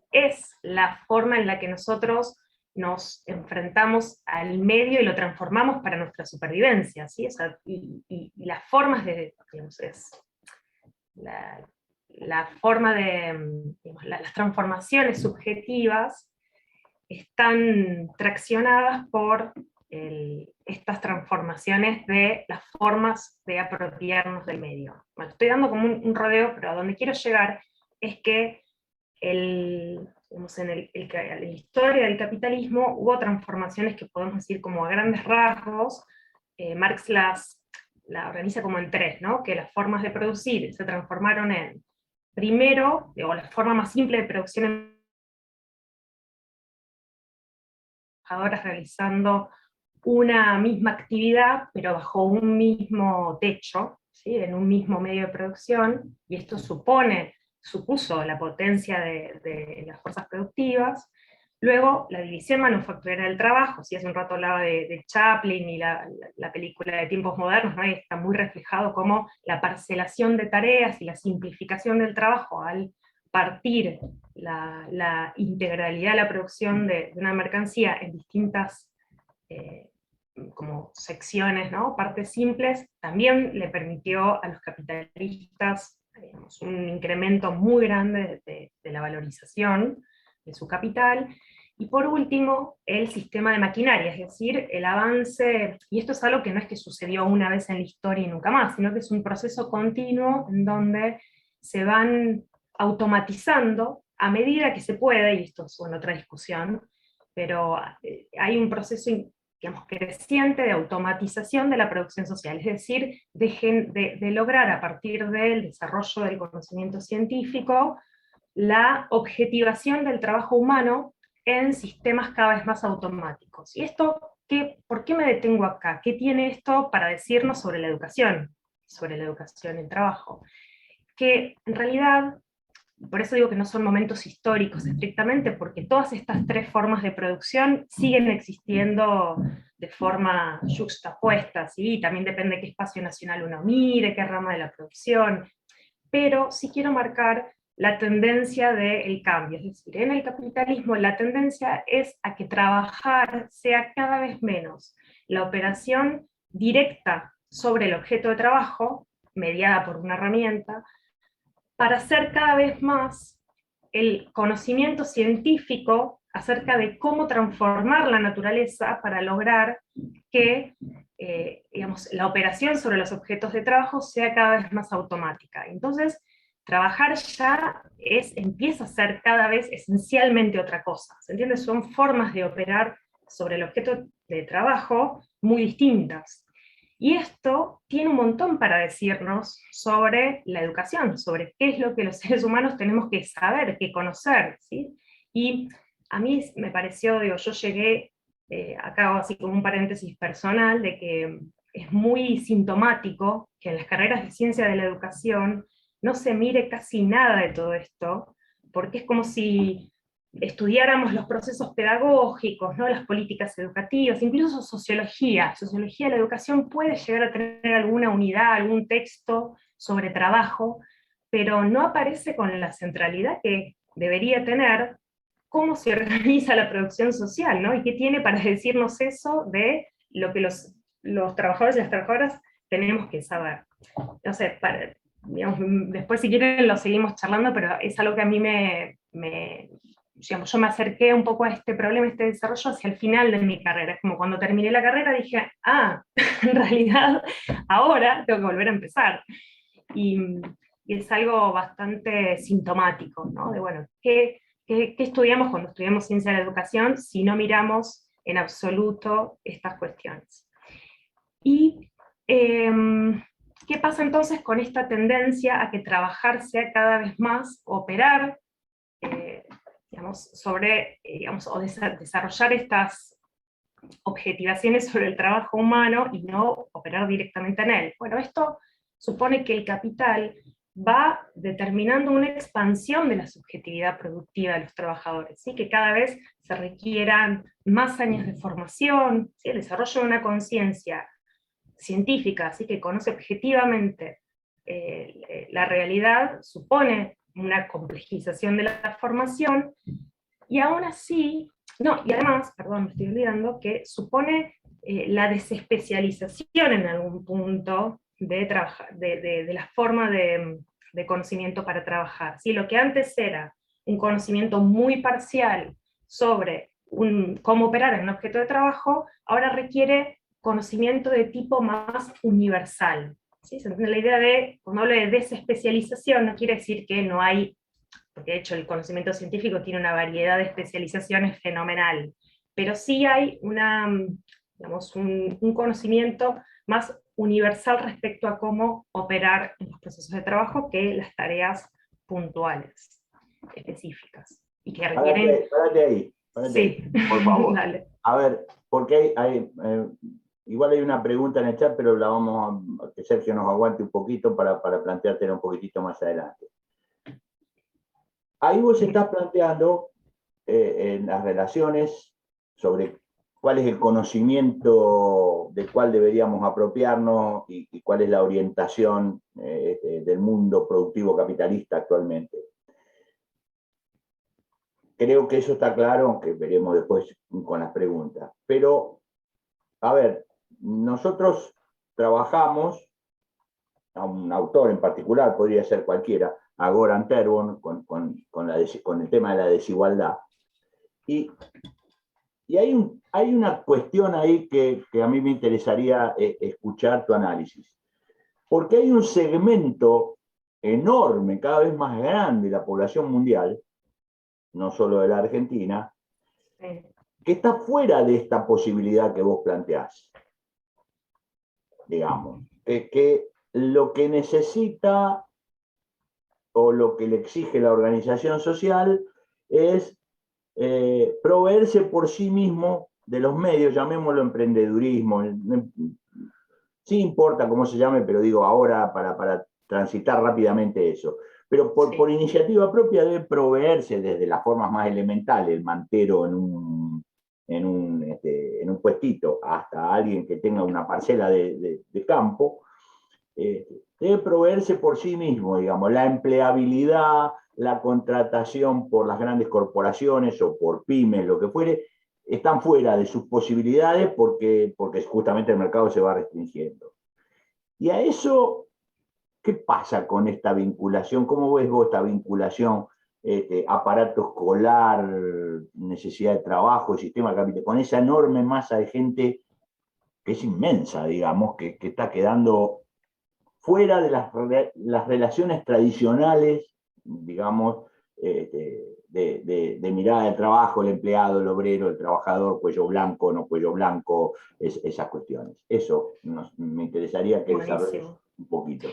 la forma en la que nosotros nos enfrentamos al medio y lo transformamos para nuestra supervivencia, ¿sí? O sea, y las formas de, digamos, la forma de, digamos, las transformaciones subjetivas están traccionadas por estas transformaciones de las formas de apropiarnos del medio. Bueno, estoy dando como un rodeo, pero a donde quiero llegar es que digamos, en la historia del capitalismo hubo transformaciones que podemos decir como a grandes rasgos. Marx la organiza como en tres, ¿no? Que las formas de producir se transformaron en, primero, o la forma más simple de producción en trabajadoras realizando una misma actividad, pero bajo un mismo techo, ¿sí? En un mismo medio de producción, y esto supuso la potencia de las fuerzas productivas. Luego, la división manufacturera del trabajo, ¿sí? Hace un rato hablaba de Chaplin y la película de Tiempos Modernos, ¿no? Y está muy reflejado como la parcelación de tareas y la simplificación del trabajo al partir la integralidad de la producción de una mercancía en distintas como secciones, ¿no? Partes simples, también le permitió a los capitalistas, digamos, un incremento muy grande de la valorización de su capital. Y por último, el sistema de maquinaria, es decir, el avance, y esto es algo que no es que sucedió una vez en la historia y nunca más, sino que es un proceso continuo en donde se van automatizando a medida que se puede, y esto es otra discusión, pero hay un proceso, digamos, creciente de automatización de la producción social, es decir, de lograr a partir del desarrollo del conocimiento científico la objetivación del trabajo humano en sistemas cada vez más automáticos. ¿Y esto por qué me detengo acá? ¿Qué tiene esto para decirnos sobre la educación y el trabajo? Que en realidad, por eso digo que no son momentos históricos estrictamente, porque todas estas tres formas de producción siguen existiendo de forma yuxtapuesta, ¿sí? También depende de qué espacio nacional uno mire, qué rama de la producción, pero sí quiero marcar la tendencia del cambio, es decir, en el capitalismo la tendencia es a que trabajar sea cada vez menos la operación directa sobre el objeto de trabajo, mediada por una herramienta, para hacer cada vez más el conocimiento científico acerca de cómo transformar la naturaleza para lograr que digamos, la operación sobre los objetos de trabajo sea cada vez más automática. Entonces, trabajar ya empieza a ser cada vez esencialmente otra cosa. ¿Se entiende? Son formas de operar sobre el objeto de trabajo muy distintas. Y esto tiene un montón para decirnos sobre la educación, sobre qué es lo que los seres humanos tenemos que saber, que conocer, ¿sí? Y a mí me pareció, yo llegué, acá hago así como un paréntesis personal, de que es muy sintomático que en las carreras de ciencia de la educación no se mire casi nada de todo esto, porque es como si estudiáramos los procesos pedagógicos, ¿no? Las políticas educativas, incluso sociología de la educación puede llegar a tener alguna unidad, algún texto sobre trabajo, pero no aparece con la centralidad que debería tener cómo se organiza la producción social, ¿no? Y qué tiene para decirnos eso de lo que los trabajadores y las trabajadoras tenemos que saber. no sé, digamos, después si quieren lo seguimos charlando, pero es algo que a mí digamos, yo me acerqué un poco a este problema, este desarrollo hacia el final de mi carrera. Es como cuando terminé la carrera dije, en realidad ahora tengo que volver a empezar. Y es algo bastante sintomático, ¿no? De bueno, ¿qué estudiamos cuando estudiamos ciencia de la educación si no miramos en absoluto estas cuestiones? Y ¿qué pasa entonces con esta tendencia a que trabajar sea cada vez más operar, digamos, sobre, digamos, o desarrollar estas objetivaciones sobre el trabajo humano y no operar directamente en él? Bueno, esto supone que el capital va determinando una expansión de la subjetividad productiva de los trabajadores, ¿sí? Que cada vez se requieran más años de formación, ¿sí? El desarrollo de una conciencia científica, así que conoce objetivamente la realidad, supone una complejización de la formación, y aún así, no, y además, perdón, me estoy olvidando, que supone la desespecialización en algún punto de la forma de conocimiento para trabajar. ¿Sí? Lo que antes era un conocimiento muy parcial sobre cómo operar en un objeto de trabajo, ahora requiere conocimiento de tipo más universal. ¿Sí? ¿Se entiende la idea de, cuando hablo de desespecialización, no quiere decir que no hay, porque de hecho el conocimiento científico tiene una variedad de especializaciones fenomenal, pero sí hay digamos, un conocimiento más universal respecto a cómo operar en los procesos de trabajo que las tareas puntuales, específicas, y que requieren... Párate ahí, Sí, por favor. dale. A ver, porque igual hay una pregunta en el chat, pero la vamos a que Sergio nos aguante un poquito para planteártela un poquitito más adelante. Ahí vos estás planteando en las relaciones sobre cuál es el conocimiento del cual deberíamos apropiarnos y cuál es la orientación del mundo productivo capitalista actualmente. Creo que eso está claro, aunque veremos después con las preguntas. Pero, a ver, nosotros trabajamos, a un autor en particular, podría ser cualquiera, a Goran Terwon, con el tema de la desigualdad. Y hay una cuestión ahí que a mí me interesaría escuchar tu análisis. Porque hay un segmento enorme, cada vez más grande de la población mundial, no solo de la Argentina, que está fuera de esta posibilidad que vos planteás. Digamos, que lo que necesita o lo que le exige la organización social es proveerse por sí mismo de los medios, llamémoslo emprendedurismo, sí importa cómo se llame, pero digo ahora para transitar rápidamente eso. Pero por iniciativa propia debe proveerse desde las formas más elementales, el mantero en un puestito, hasta alguien que tenga una parcela de campo, debe proveerse por sí mismo, digamos, la empleabilidad, la contratación por las grandes corporaciones o por pymes, lo que fuere, están fuera de sus posibilidades porque justamente el mercado se va restringiendo. Y a eso, ¿qué pasa con esta vinculación? ¿Cómo ves vos esta vinculación? Aparato escolar, necesidad de trabajo, sistema capital, con esa enorme masa de gente que es inmensa, digamos, que está quedando fuera de las relaciones tradicionales, digamos, de mirada del trabajo, el empleado, el obrero, el trabajador, cuello blanco, no cuello blanco, esas cuestiones. Eso me interesaría que desarrolles un poquito.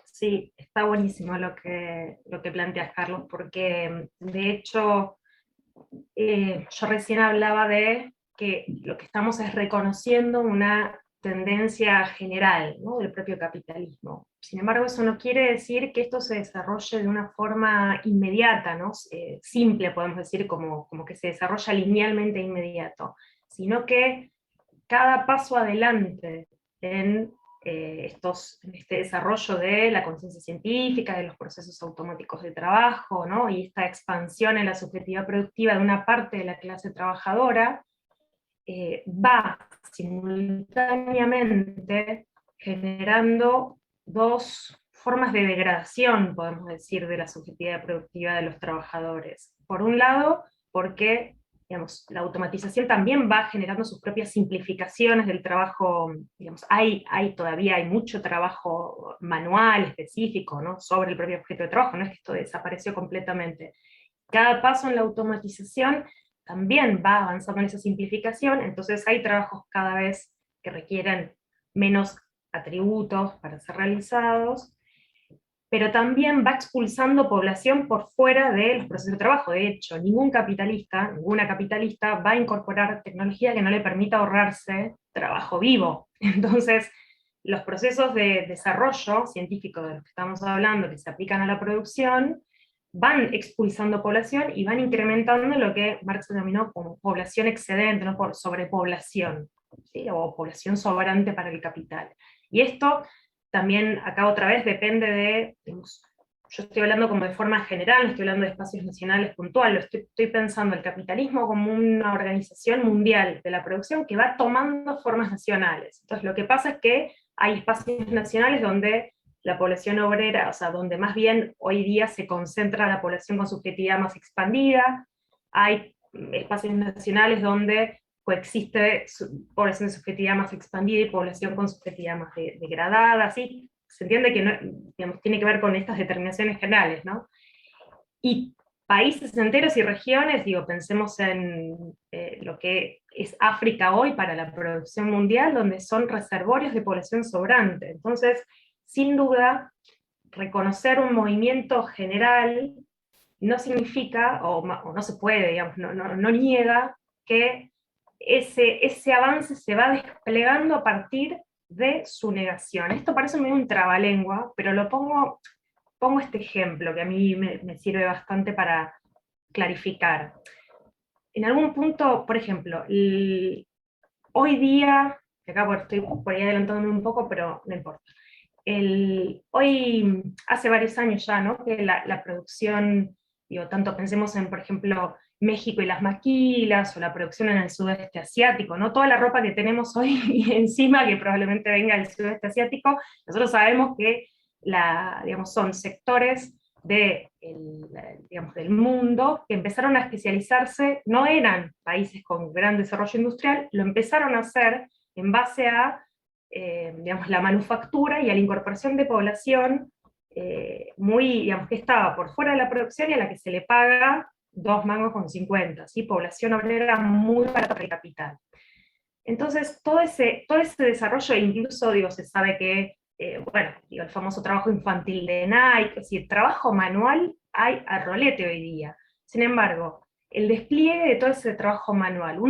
Sí, está buenísimo lo que planteas, Carlos, porque de hecho yo recién hablaba de que lo que estamos es reconociendo una tendencia general, ¿no?, del propio capitalismo. Sin embargo, eso no quiere decir que esto se desarrolle de una forma inmediata, ¿no? Simple, podemos decir, como que se desarrolla linealmente inmediato, sino que cada paso adelante en este desarrollo de la conciencia científica, de los procesos automáticos de trabajo, ¿no?, y esta expansión en la subjetividad productiva de una parte de la clase trabajadora, va simultáneamente generando dos formas de degradación, podemos decir, de la subjetividad productiva de los trabajadores. Por un lado, porque digamos, la automatización también va generando sus propias simplificaciones del trabajo, digamos, todavía hay mucho trabajo manual específico, ¿no?, sobre el propio objeto de trabajo, no es que esto desapareció completamente. Cada paso en la automatización también va avanzando en esa simplificación, entonces hay trabajos cada vez que requieren menos atributos para ser realizados, pero también va expulsando población por fuera de los procesos de trabajo. De hecho, ninguna capitalista va a incorporar tecnología que no le permita ahorrarse trabajo vivo. Entonces, los procesos de desarrollo científico de los que estamos hablando, que se aplican a la producción, van expulsando población y van incrementando lo que Marx denominó como población excedente, ¿no?, por sobrepoblación, ¿sí?, o población sobrante para el capital. Y esto también, acá otra vez, depende de, digamos, yo estoy hablando como de forma general, no estoy hablando de espacios nacionales puntuales, estoy pensando el capitalismo como una organización mundial de la producción que va tomando formas nacionales. Entonces lo que pasa es que hay espacios nacionales donde la población obrera, o sea, donde más bien hoy día se concentra la población con subjetividad más expandida, hay espacios nacionales donde coexiste población de subjetividad más expandida y población con subjetividad más degradada, ¿sí? Se entiende que no, digamos, tiene que ver con estas determinaciones generales, ¿no? Y países enteros y regiones, digo, pensemos en lo que es África hoy para la producción mundial, donde son reservorios de población sobrante. Entonces, sin duda, reconocer un movimiento general no significa, o no se puede, digamos, no niega que ese avance se va desplegando a partir de su negación. Esto parece medio un trabalengua, pero pongo este ejemplo que a mí me sirve bastante para clarificar. En algún punto, por ejemplo, hoy día, que acá estoy por ahí adelantándome un poco, pero no importa. Hoy, hace varios años ya, ¿no?, que la producción, digo, tanto pensemos en, por ejemplo, México y las maquilas, o la producción en el sudeste asiático, ¿no? Toda la ropa que tenemos hoy encima, que probablemente venga del sudeste asiático, nosotros sabemos que digamos, son sectores digamos, del mundo que empezaron a especializarse, no eran países con gran desarrollo industrial, lo empezaron a hacer en base a digamos, la manufactura y a la incorporación de población digamos, que estaba por fuera de la producción y a la que se le paga 2,50 mangos, ¿sí? Población obrera muy barata para el capital. Entonces, todo ese desarrollo, incluso, digo, se sabe que, bueno, digo, el famoso trabajo infantil de Nike, es decir, trabajo manual hay a rolete hoy día. Sin embargo, el despliegue de todo ese trabajo manual,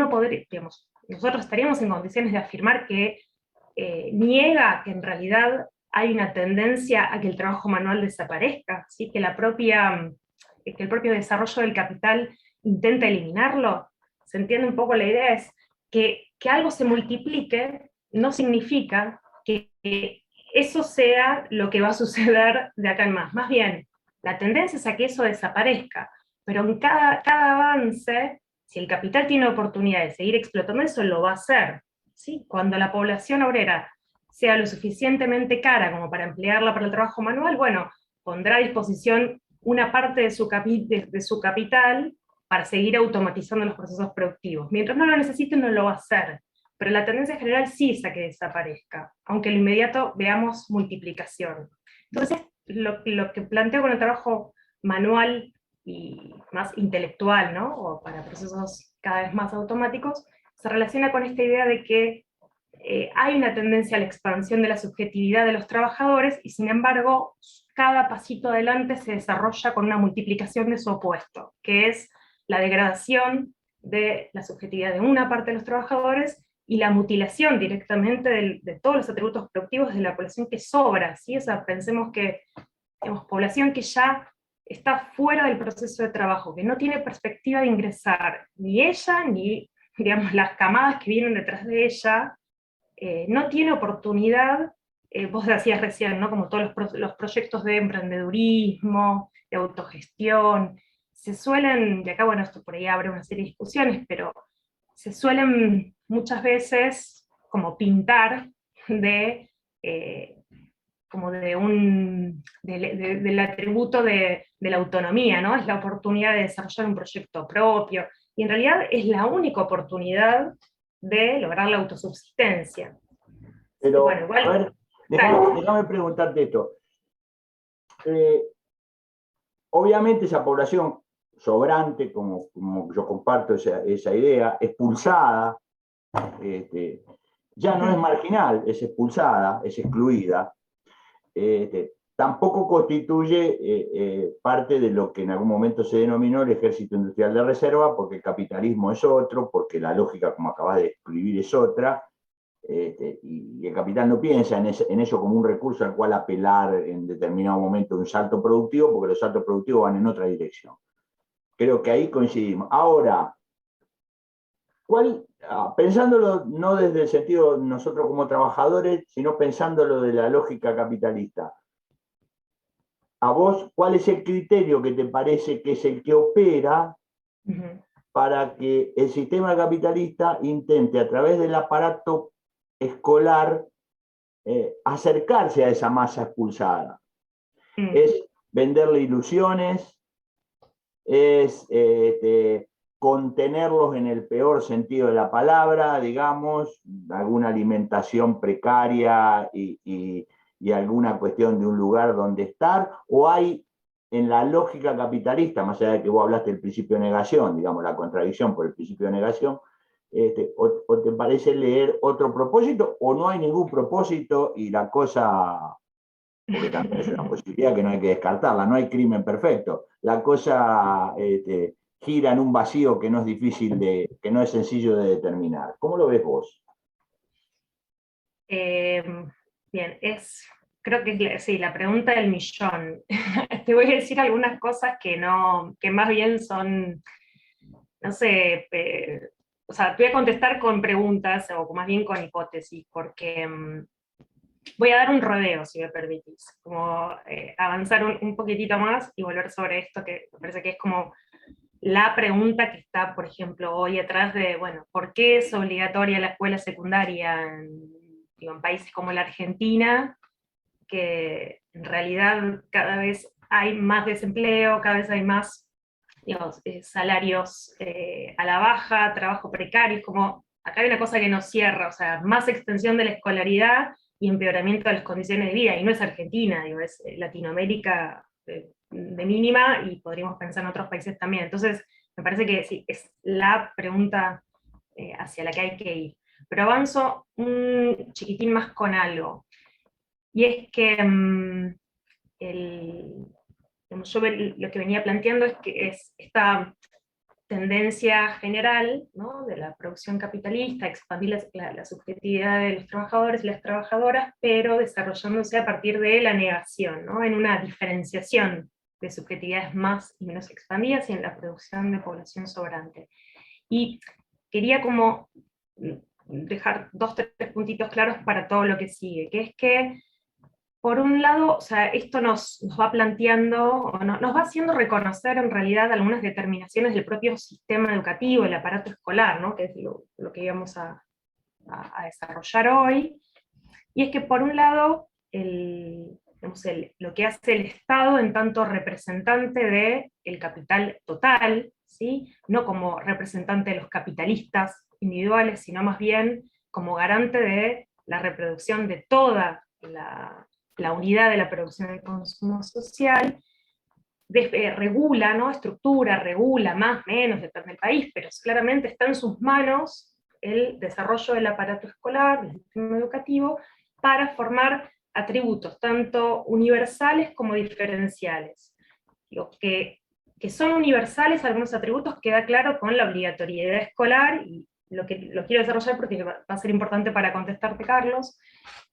digamos, nosotros estaríamos en condiciones de afirmar que niega que en realidad hay una tendencia a que el trabajo manual desaparezca, ¿sí? Que el propio desarrollo del capital intenta eliminarlo. ¿Se entiende un poco la idea? Es que algo se multiplique no significa que eso sea lo que va a suceder de acá en más. Más bien, la tendencia es a que eso desaparezca, pero en cada avance, si el capital tiene oportunidad de seguir explotando eso, lo va a hacer, ¿sí? Cuando la población obrera sea lo suficientemente cara como para emplearla para el trabajo manual, bueno, pondrá a disposición una parte de su capital para seguir automatizando los procesos productivos. Mientras no lo necesiten, no lo va a hacer. Pero la tendencia general sí es a que desaparezca, aunque en lo inmediato veamos multiplicación. Entonces, lo que planteo con el trabajo manual y más intelectual, ¿no?, o para procesos cada vez más automáticos, se relaciona con esta idea de que hay una tendencia a la expansión de la subjetividad de los trabajadores, y sin embargo, cada pasito adelante se desarrolla con una multiplicación de su opuesto, que es la degradación de la subjetividad de una parte de los trabajadores y la mutilación directamente de todos los atributos productivos de la población que sobra, ¿sí? O sea, pensemos que tenemos población que ya está fuera del proceso de trabajo, que no tiene perspectiva de ingresar, ni ella, ni, digamos, las camadas que vienen detrás de ella, no tiene oportunidad. Vos decías recién, ¿no?, como todos los proyectos de emprendedurismo, de autogestión, se suelen, y acá, bueno, esto por ahí abre una serie de discusiones, pero se suelen muchas veces como pintar de como del atributo de la autonomía, ¿no? Es la oportunidad de desarrollar un proyecto propio, y en realidad es la única oportunidad de lograr la autosubsistencia. Pero, Bueno, igual, a ver, déjame preguntarte esto. Obviamente esa población sobrante, como yo comparto esa idea, expulsada, ya no es marginal, es expulsada, es excluida, tampoco constituye parte de lo que en algún momento se denominó el ejército industrial de reserva, porque el capitalismo es otro, porque la lógica, como acabas de escribir, es otra, y el capital no piensa en eso como un recurso al cual apelar en determinado momento un salto productivo, porque los saltos productivos van en otra dirección. Creo que ahí coincidimos. Ahora, pensándolo no desde el sentido de nosotros como trabajadores, sino pensándolo de la lógica capitalista, a vos, ¿cuál es el criterio que te parece que es el que opera para que el sistema capitalista intente a través del aparato escolar acercarse a esa masa expulsada? Es venderle ilusiones, es contenerlos en el peor sentido de la palabra, digamos, alguna alimentación precaria y alguna cuestión de un lugar donde estar, o hay en la lógica capitalista, más allá de que vos hablaste del principio de negación, digamos, la contradicción por el principio de negación, o te parece leer otro propósito, o no hay ningún propósito y la cosa, porque también es una posibilidad que no hay que descartarla, no hay crimen perfecto, la cosa gira en un vacío que no es difícil que no es sencillo de determinar. ¿Cómo lo ves vos? Bien, creo que sí, la pregunta del millón. Te voy a decir algunas cosas que más bien son, no sé, o sea, te voy a contestar con preguntas, o más bien con hipótesis, porque voy a dar un rodeo, si me permitís, como avanzar un poquitito más y volver sobre esto, que me parece que es como la pregunta que está, por ejemplo, hoy atrás de, bueno, ¿por qué es obligatoria la escuela secundaria en países como la Argentina, que en realidad cada vez hay más desempleo, cada vez hay más, digamos, salarios a la baja, trabajo precario, como acá hay una cosa que nos cierra, o sea, más extensión de la escolaridad y empeoramiento de las condiciones de vida, y no es Argentina, digo, es Latinoamérica de mínima, y podríamos pensar en otros países también. Entonces, me parece que sí, es la pregunta hacia la que hay que ir. Pero avanzo un chiquitín más con algo, y es que yo lo que venía planteando es que es esta tendencia general, ¿no?, de la producción capitalista, expandir la subjetividad de los trabajadores y las trabajadoras, pero desarrollándose a partir de la negación, ¿no?, en una diferenciación de subjetividades más y menos expandidas y en la producción de población sobrante. Y quería como dejar 2 o 3 puntitos claros para todo lo que sigue, que es que por un lado, o sea, esto nos va planteando, o nos va haciendo reconocer en realidad algunas determinaciones del propio sistema educativo, el aparato escolar, ¿no?, que es lo que íbamos a desarrollar hoy, y es que por un lado, lo que hace el Estado en tanto representante del capital total, ¿sí?, no como representante de los capitalistas individuales, sino más bien como garante de la reproducción de toda la unidad de la producción y consumo social, regula, ¿no?, estructura, regula, más, menos, depende del país, pero claramente está en sus manos el desarrollo del aparato escolar, del sistema educativo, para formar atributos tanto universales como diferenciales. Lo que son universales, algunos atributos, queda claro con la obligatoriedad escolar, y lo quiero desarrollar porque va a ser importante para contestarte, Carlos.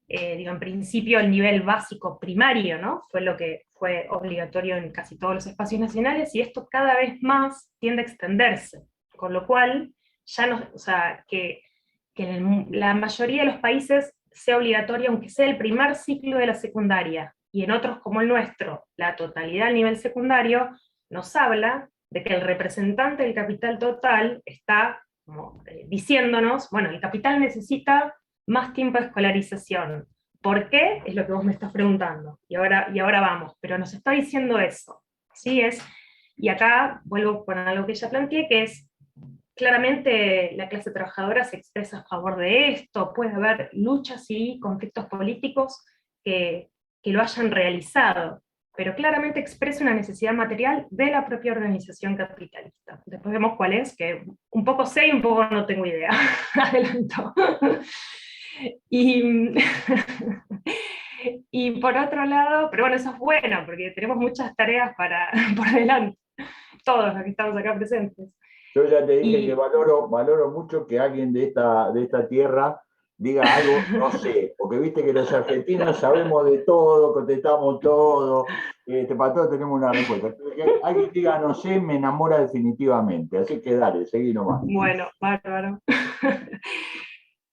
En principio el nivel básico primario, ¿no?, fue lo que fue obligatorio en casi todos los espacios nacionales, y esto cada vez más tiende a extenderse, con lo cual ya no, o sea, que en la mayoría de los países sea obligatorio, aunque sea el primer ciclo de la secundaria, y en otros como el nuestro, la totalidad del nivel secundario, nos habla de que el representante del capital total está como, diciéndonos, bueno, el capital necesita más tiempo de escolarización, ¿Por qué? Es lo que vos me estás preguntando, y ahora vamos, pero nos está diciendo eso, ¿sí? Y acá vuelvo con algo que ya planteé, que es, claramente la clase trabajadora se expresa a favor de esto, puede haber luchas y conflictos políticos que lo hayan realizado, pero claramente expresa una necesidad material de la propia organización capitalista. Después vemos cuál es, que un poco sé y un poco no tengo idea. Adelanto. Y, y por otro lado, pero bueno, eso es bueno, porque tenemos muchas tareas por delante, todos los que estamos acá presentes. Yo ya te dije que Y valoro mucho que alguien de esta tierra diga algo, no sé, porque viste que los argentinos sabemos de todo, contestamos todo, para todo tenemos una respuesta. Que alguien diga no sé, me enamora definitivamente, así que dale, seguí nomás. bueno, bárbaro.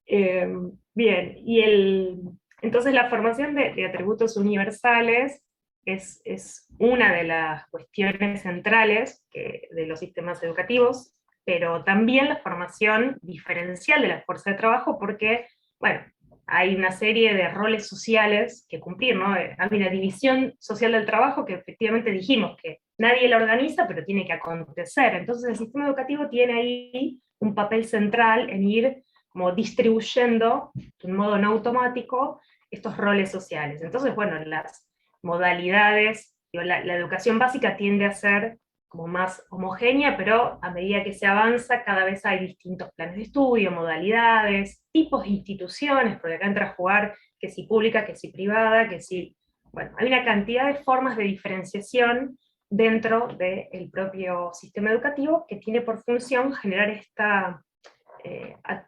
Eh, bien, entonces la formación de atributos universales es una de las cuestiones centrales de los sistemas educativos, pero también la formación diferencial de la fuerza de trabajo, porque, bueno, hay una serie de roles sociales que cumplir, ¿no? Hay una división social del trabajo que efectivamente dijimos que nadie la organiza, pero tiene que acontecer. Entonces el sistema educativo tiene ahí un papel central en ir como distribuyendo de un modo no automático estos roles sociales. Entonces, bueno, las modalidades, la educación básica tiende a ser como más homogénea, pero a medida que se avanza cada vez hay distintos planes de estudio, modalidades, tipos de instituciones, porque acá entra a jugar que si pública, que si privada, que si... Bueno, hay una cantidad de formas de diferenciación dentro del propio sistema educativo que tiene por función generar esta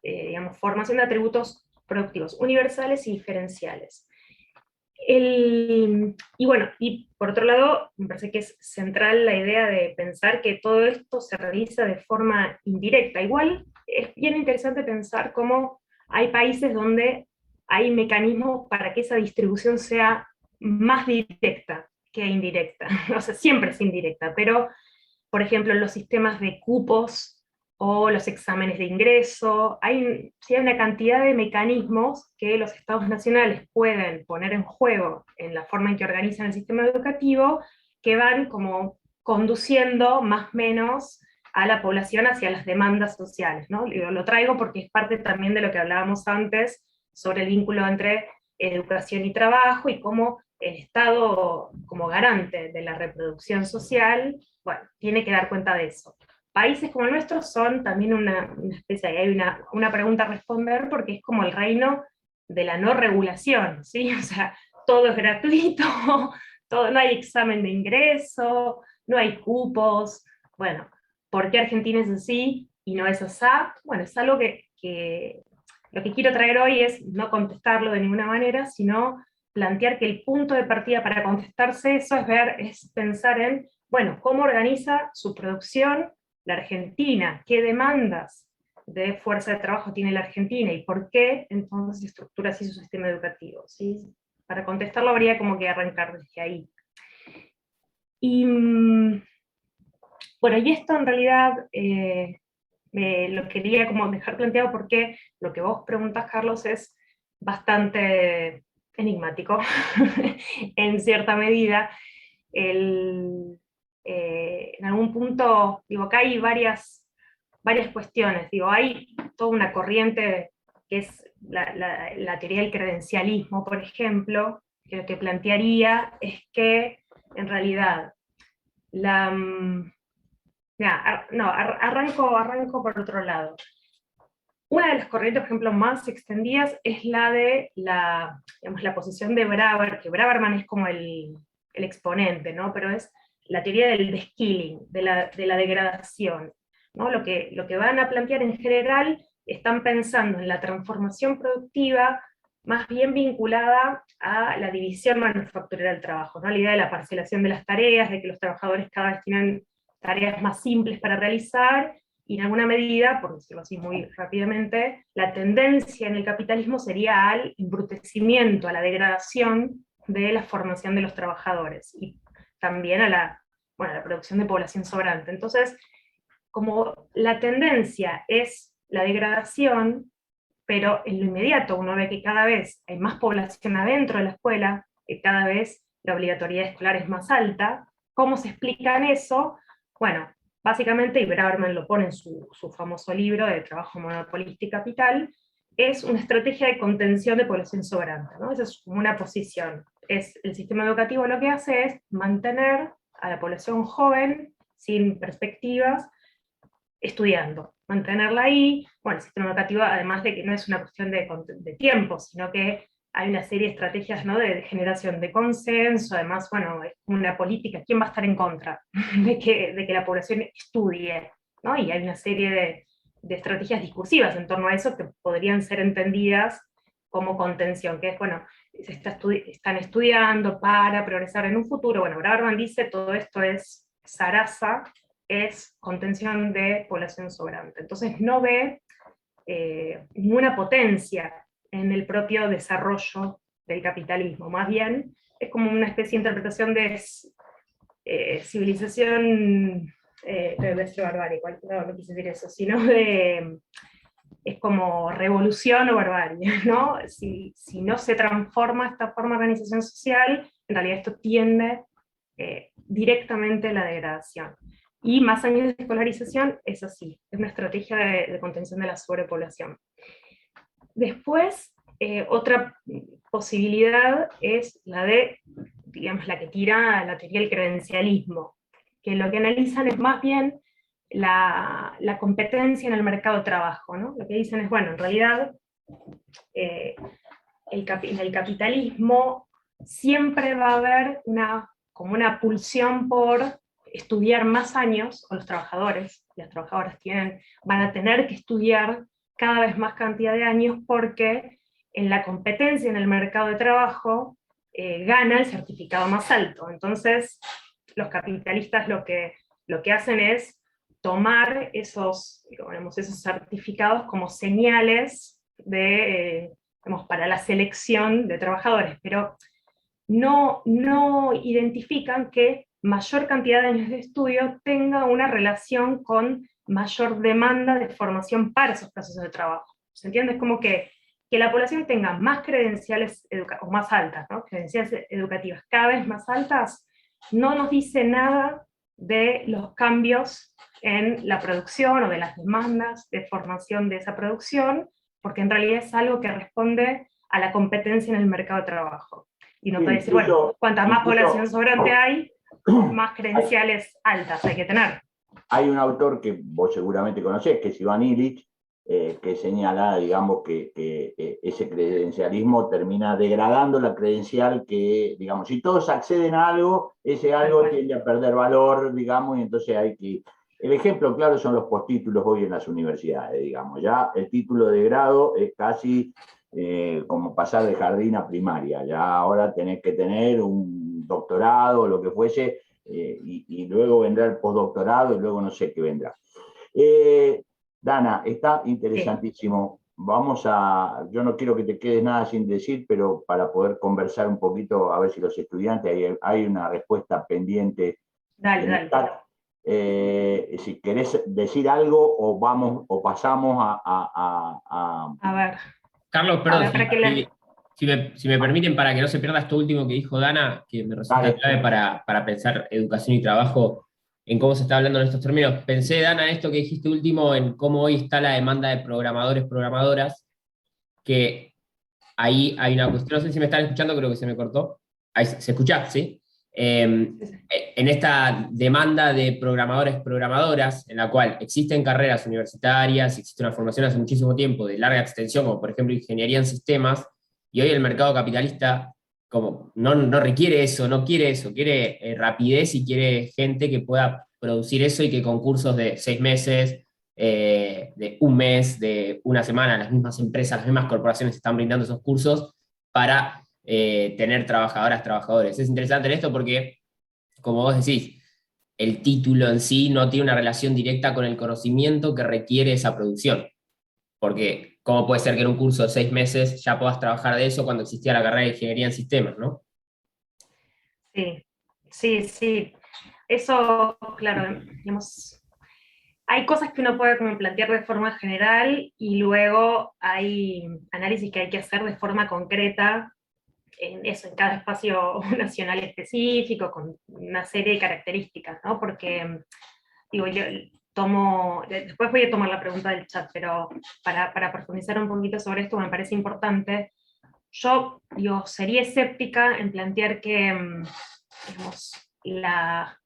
digamos, formación de atributos productivos universales y diferenciales. Y bueno, y por otro lado, me parece que es central la idea de pensar que todo esto se realiza de forma indirecta. Igual es bien interesante pensar cómo hay países donde hay mecanismos para que esa distribución sea más directa que indirecta. O sea, siempre es indirecta, pero, por ejemplo, en los sistemas de cupos o los exámenes de ingreso, sí hay una cantidad de mecanismos que los estados nacionales pueden poner en juego en la forma en que organizan el sistema educativo, que van como conduciendo más o menos a la población hacia las demandas sociales, ¿no? Lo traigo porque es parte también de lo que hablábamos antes sobre el vínculo entre educación y trabajo, y cómo el Estado, como garante de la reproducción social, bueno, tiene que dar cuenta de eso. Países como el nuestro son también una especie, hay una pregunta a responder, porque es como el reino de la no regulación, ¿sí? O sea, todo es gratuito, no hay examen de ingreso, no hay cupos. Bueno, ¿por qué Argentina es así y no es asá? Bueno, es algo que lo que quiero traer hoy es no contestarlo de ninguna manera, sino plantear que el punto de partida para contestarse eso es pensar en, bueno, cómo organiza su producción la Argentina, qué demandas de fuerza de trabajo tiene la Argentina y por qué entonces estructura así su sistema educativo, ¿sí? Para contestarlo habría como que arrancar desde ahí. Y bueno, y esto en realidad lo quería como dejar planteado porque lo que vos preguntas, Carlos, es bastante enigmático en cierta medida. En algún punto, digo, acá hay varias cuestiones, digo, hay toda una corriente que es la teoría del credencialismo, por ejemplo, que lo que plantearía es que en realidad arranco por otro lado. Una de las corrientes, por ejemplo, más extendidas es la de la posición de Braver, que Braverman es como el exponente, ¿no? Pero es la teoría del deskilling, de la degradación, ¿no? Lo que van a plantear en general, están pensando en la transformación productiva más bien vinculada a la división manufacturera del trabajo, ¿no? La idea de la parcelación de las tareas, de que los trabajadores cada vez tienen tareas más simples para realizar, y en alguna medida, por decirlo así muy rápidamente, la tendencia en el capitalismo sería al embrutecimiento, a la degradación de la formación de los trabajadores, y también a la producción de población sobrante. Entonces, como la tendencia es la degradación, pero en lo inmediato uno ve que cada vez hay más población adentro de la escuela, que cada vez la obligatoriedad escolar es más alta. ¿Cómo se explican eso? Bueno, básicamente, y Braverman lo pone en su famoso libro de Trabajo Monopolista y Capital, es una estrategia de contención de población sobrante, ¿no? Esa es como una posición. El sistema educativo lo que hace es mantener a la población joven, sin perspectivas, estudiando, mantenerla ahí. Bueno, el sistema educativo, además de que no es una cuestión de tiempo, sino que hay una serie de estrategias, ¿no?, de generación de consenso. Además, bueno, es una política, ¿quién va a estar en contra de que la población estudie? ¿No? Y hay una serie de estrategias discursivas en torno a eso que podrían ser entendidas como contención, que es, bueno, están estudiando para progresar en un futuro. Bueno, Braverman dice, todo esto es zaraza, es contención de población sobrante. Entonces no ve ninguna potencia en el propio desarrollo del capitalismo, más bien es como una especie de interpretación de civilización, no es barbarie, no quise decir eso, sino es como revolución o barbarie, ¿no? Si no se transforma esta forma de organización social, en realidad esto tiende directamente a la degradación. Y más años de escolarización es así, es una estrategia de contención de la sobrepoblación. Después, otra posibilidad es la de, digamos, la que tira la teoría del credencialismo, que lo que analizan es más bien la competencia en el mercado de trabajo, ¿no? Lo que dicen es, bueno, en realidad en el capitalismo siempre va a haber como una pulsión por estudiar más años, o los trabajadores y las trabajadoras van a tener que estudiar cada vez más cantidad de años, porque en la competencia en el mercado de trabajo gana el certificado más alto. Entonces, los capitalistas lo que hacen es tomar esos certificados como señales para la selección de trabajadores, pero no identifican que mayor cantidad de años de estudio tenga una relación con mayor demanda de formación para esos procesos de trabajo. ¿Se entiende? Es como que la población tenga más credenciales o más altas, ¿no?, credenciales educativas cada vez más altas, no nos dice nada de los cambios en la producción o de las demandas de formación de esa producción, porque en realidad es algo que responde a la competencia en el mercado de trabajo. Y no puede decir, bueno, cuanta más población sobrante hay, más credenciales altas hay que tener. Hay un autor que vos seguramente conocés, que es Iván Illich, que señala, digamos, que ese credencialismo termina degradando la credencial que, digamos, si todos acceden a algo, ese algo tiende a perder valor, digamos, y entonces hay que... El ejemplo claro son los postítulos hoy en las universidades, digamos. Ya el título de grado es casi como pasar de jardín a primaria. Ya ahora tenés que tener un doctorado o lo que fuese, y luego vendrá el postdoctorado y luego no sé qué vendrá. Dana, está interesantísimo. Yo no quiero que te quedes nada sin decir, pero para poder conversar un poquito, a ver si los estudiantes, hay una respuesta pendiente. Dale. Si querés decir algo o pasamos A ver. Carlos, perdón, ver, si me permiten, para que no se pierda esto último que dijo Dana, que me resulta clave para pensar educación y trabajo en cómo se está hablando en estos términos. Pensé, Dana, en esto que dijiste último, en cómo hoy está la demanda de programadores, programadoras, que ahí hay una cuestión, no sé si me están escuchando, creo que se me cortó. Ahí se escucha, ¿sí? En esta demanda de programadores, programadoras, en la cual existen carreras universitarias, existe una formación hace muchísimo tiempo de larga extensión, como por ejemplo ingeniería en sistemas, y hoy el mercado capitalista como no requiere eso, no quiere eso, quiere rapidez y quiere gente que pueda producir eso, y que con cursos de 6 meses, de un mes, de una semana, las mismas empresas, las mismas corporaciones están brindando esos cursos para tener trabajadoras, trabajadores. Es interesante en esto porque, como vos decís, el título en sí no tiene una relación directa con el conocimiento que requiere esa producción. Porque, ¿cómo puede ser que en un curso de 6 meses ya puedas trabajar de eso cuando existía la carrera de ingeniería en sistemas, ¿no? Sí. Eso, claro, digamos, hay cosas que uno puede como plantear de forma general y luego hay análisis que hay que hacer de forma concreta en cada espacio nacional específico, con una serie de características, ¿no? Porque, digo, yo después voy a tomar la pregunta del chat, pero para profundizar un poquito sobre esto me parece importante. Yo, digo, sería escéptica en plantear que, digamos, la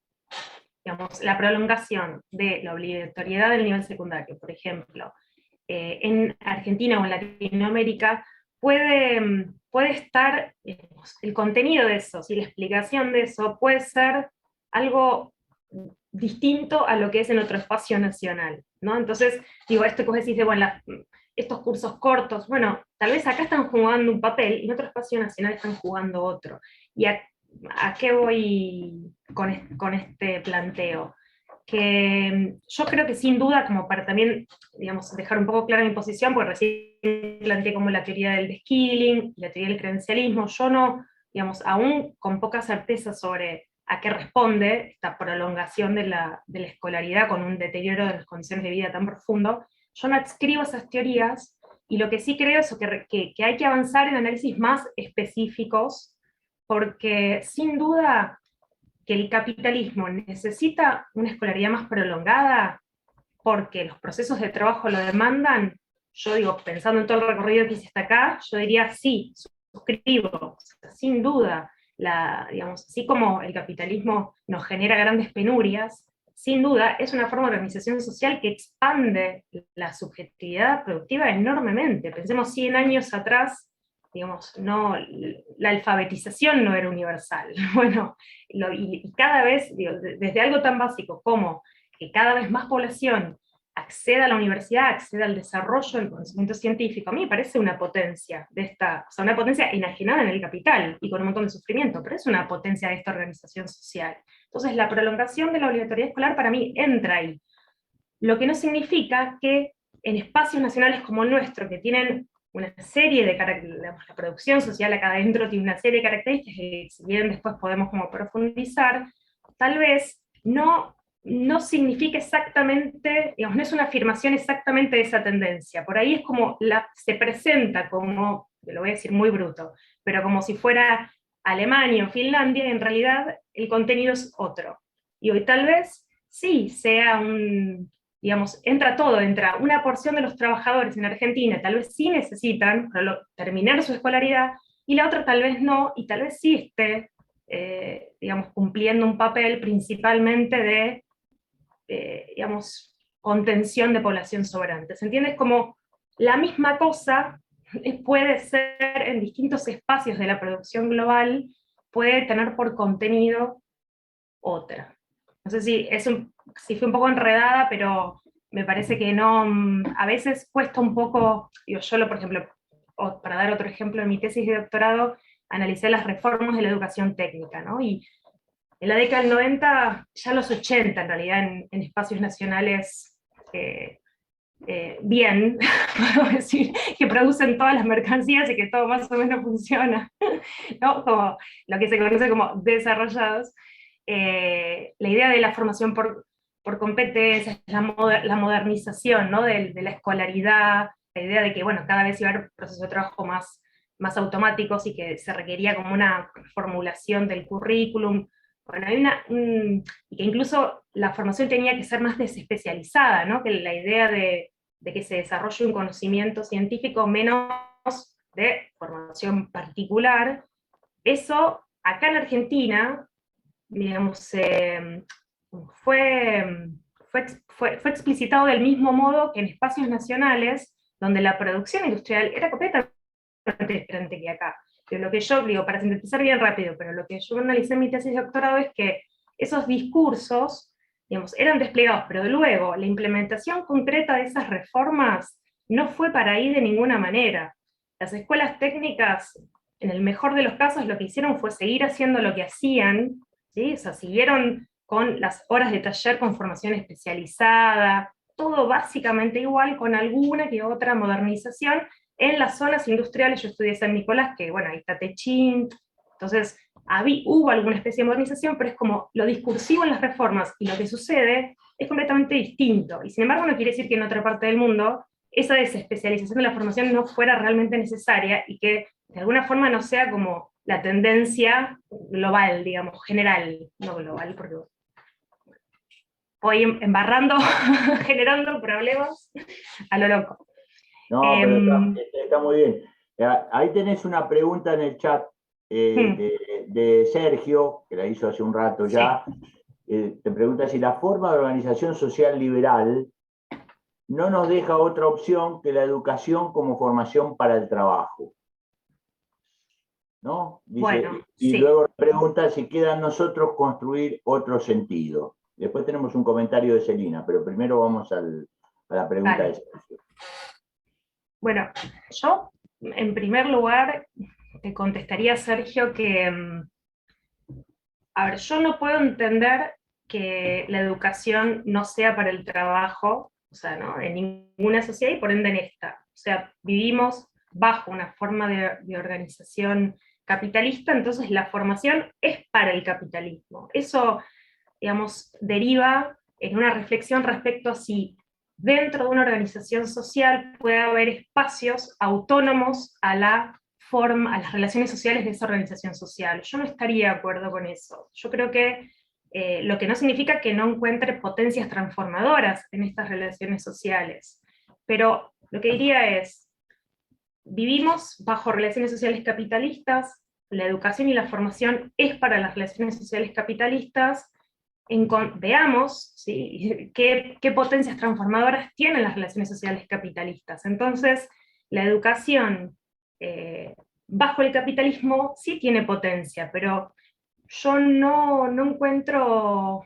prolongación de la obligatoriedad del nivel secundario, por ejemplo, en Argentina o en Latinoamérica, puede estar, el contenido de eso, y la explicación de eso puede ser algo distinto a lo que es en otro espacio nacional, ¿no? Entonces, digo, esto que vos decís de, bueno, estos cursos cortos, bueno, tal vez acá están jugando un papel y en otro espacio nacional están jugando otro. ¿Y a qué voy con este planteo? Que yo creo que sin duda, como para también, digamos, dejar un poco clara mi posición, porque recién planteé como la teoría del skilling, la teoría del credencialismo, yo no, digamos, aún con poca certeza sobre a qué responde esta prolongación de la escolaridad con un deterioro de las condiciones de vida tan profundo, yo no adscribo esas teorías, y lo que sí creo es que hay que avanzar en análisis más específicos, porque sin duda que el capitalismo necesita una escolaridad más prolongada porque los procesos de trabajo lo demandan. Yo digo, pensando en todo el recorrido que hice hasta acá, yo diría sí, suscribo, o sea, sin duda, digamos, así como el capitalismo nos genera grandes penurias, sin duda es una forma de organización social que expande la subjetividad productiva enormemente. Pensemos 100 años atrás, digamos, no, la alfabetización no era universal. Bueno, y cada vez, digo, desde algo tan básico como que cada vez más población acceda a la universidad, acceda al desarrollo del conocimiento científico, a mí me parece una potencia o sea, una potencia enajenada en el capital y con un montón de sufrimiento, pero es una potencia de esta organización social. Entonces, la prolongación de la obligatoriedad escolar para mí entra ahí. Lo que no significa que en espacios nacionales como el nuestro, que tienen una serie de características, la producción social acá adentro tiene una serie de características que si bien después podemos como profundizar, tal vez no significa exactamente, digamos, no es una afirmación exactamente de esa tendencia. Por ahí es como, se presenta como, lo voy a decir muy bruto, pero como si fuera Alemania o Finlandia, y en realidad el contenido es otro. Y hoy tal vez sí sea digamos, entra una porción de los trabajadores en Argentina, tal vez sí necesitan terminar su escolaridad, y la otra tal vez no, y tal vez sí esté, digamos, cumpliendo un papel principalmente de, digamos, contención de población sobrante. ¿Se entiende? Es como la misma cosa puede ser en distintos espacios de la producción global, puede tener por contenido otra. No sé si fue un poco enredada, pero me parece que no, a veces cuesta un poco, digo, por ejemplo, para dar otro ejemplo, en mi tesis de doctorado, analicé las reformas de la educación técnica, ¿no? Y en la década del 90, ya los 80 en realidad, en espacios nacionales bien, podemos decir, que producen todas las mercancías y que todo más o menos funciona, ¿no? Como lo que se conoce como desarrollados. La idea de la formación por competencias, la modernización, ¿no? de la escolaridad, la idea de que, bueno, cada vez iba a haber procesos de trabajo más automáticos y que se requería como una formulación del currículum. Bueno, y que incluso la formación tenía que ser más desespecializada, ¿no? Que la idea de que se desarrolle un conocimiento científico menos de formación particular. Eso, acá en Argentina, digamos, fue explicitado del mismo modo que en espacios nacionales, donde la producción industrial era completamente diferente que acá. Pero lo que yo digo, para sintetizar bien rápido, pero lo que yo analicé en mi tesis de doctorado es que esos discursos, digamos, eran desplegados, pero luego la implementación concreta de esas reformas no fue para ahí de ninguna manera. Las escuelas técnicas, en el mejor de los casos, lo que hicieron fue seguir haciendo lo que hacían, ¿sí? O sea, siguieron con las horas de taller con formación especializada, todo básicamente igual, con alguna que otra modernización. En las zonas industriales, yo estudié San Nicolás, que bueno, ahí está Techín, entonces hubo alguna especie de modernización, pero es como lo discursivo en las reformas, y lo que sucede es completamente distinto. Y sin embargo no quiere decir que en otra parte del mundo esa desespecialización de la formación no fuera realmente necesaria y que de alguna forma no sea como la tendencia global, digamos, general, no global, porque voy embarrando, generando problemas a lo loco. No, pero está muy bien. Ahí tenés una pregunta en el chat de Sergio, que la hizo hace un rato ya. Te pregunta si la forma de organización social liberal no nos deja otra opción que la educación como formación para el trabajo. ¿No? Dice, bueno, y luego pregunta si queda en nosotros construir otro sentido. Después tenemos un comentario de Celina, pero primero vamos a la pregunta de Sergio. Bueno, yo en primer lugar te contestaría, Sergio, que, a ver, yo no puedo entender que la educación no sea para el trabajo, o sea, ¿no? En ninguna sociedad y por ende en esta. O sea, vivimos bajo una forma de organización capitalista, entonces la formación es para el capitalismo. Eso, digamos, deriva en una reflexión respecto a si dentro de una organización social puede haber espacios autónomos a las relaciones sociales de esa organización social. Yo no estaría de acuerdo con eso. Yo creo que lo que no significa que no encuentre potencias transformadoras en estas relaciones sociales. Pero lo que diría es, vivimos bajo relaciones sociales capitalistas, la educación y la formación es para las relaciones sociales capitalistas, veamos, ¿sí?, qué potencias transformadoras tienen las relaciones sociales capitalistas. Entonces, la educación bajo el capitalismo sí tiene potencia, pero yo no encuentro,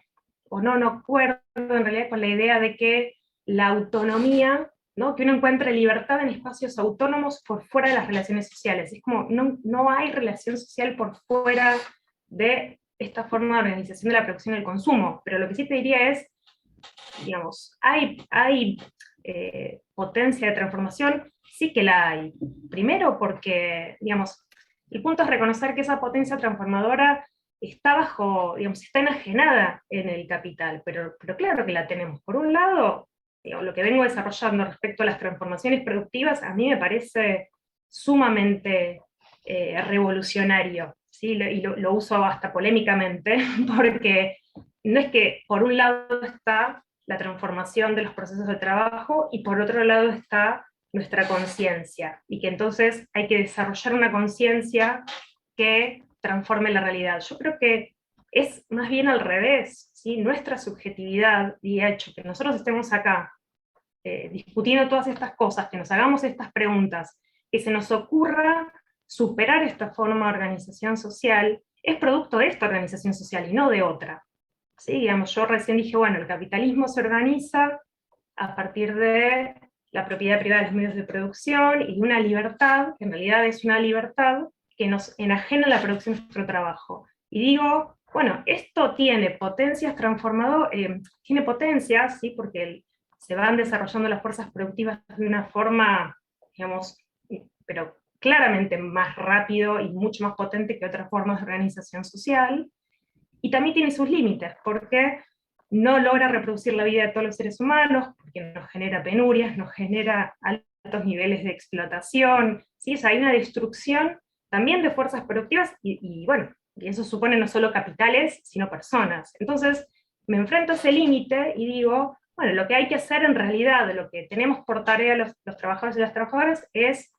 o no acuerdo en realidad con la idea de que la autonomía, ¿no?, que uno encuentre libertad en espacios autónomos por fuera de las relaciones sociales. Es como, no hay relación social por fuera de esta forma de organización de la producción y el consumo, pero lo que sí te diría es, digamos, hay potencia de transformación, sí que la hay. Primero porque, digamos, el punto es reconocer que esa potencia transformadora está está enajenada en el capital, pero claro que la tenemos. Por un lado, digamos, lo que vengo desarrollando respecto a las transformaciones productivas, a mí me parece sumamente revolucionario, ¿sí? Y lo uso hasta polémicamente, porque no es que por un lado está la transformación de los procesos de trabajo y por otro lado está nuestra conciencia, y que entonces hay que desarrollar una conciencia que transforme la realidad. Yo creo que es más bien al revés, ¿sí? Nuestra subjetividad y el hecho que nosotros estemos acá discutiendo todas estas cosas, que nos hagamos estas preguntas, que se nos ocurra superar esta forma de organización social, es producto de esta organización social y no de otra. ¿Sí? Digamos, yo recién dije, bueno, el capitalismo se organiza a partir de la propiedad privada de los medios de producción y de una libertad, que en realidad es una libertad que nos enajena la producción de nuestro trabajo. Y digo, bueno, esto tiene potencias transformadoras, tiene potencias, ¿sí?, porque se van desarrollando las fuerzas productivas de una forma, digamos, pero claramente más rápido y mucho más potente que otras formas de organización social, y también tiene sus límites, porque no logra reproducir la vida de todos los seres humanos, porque nos genera penurias, nos genera altos niveles de explotación, ¿sí? O sea, hay una destrucción también de fuerzas productivas, y bueno, y eso supone no solo capitales, sino personas. Entonces, me enfrento a ese límite y digo, bueno, lo que hay que hacer en realidad, lo que tenemos por tarea los trabajadores y las trabajadoras, es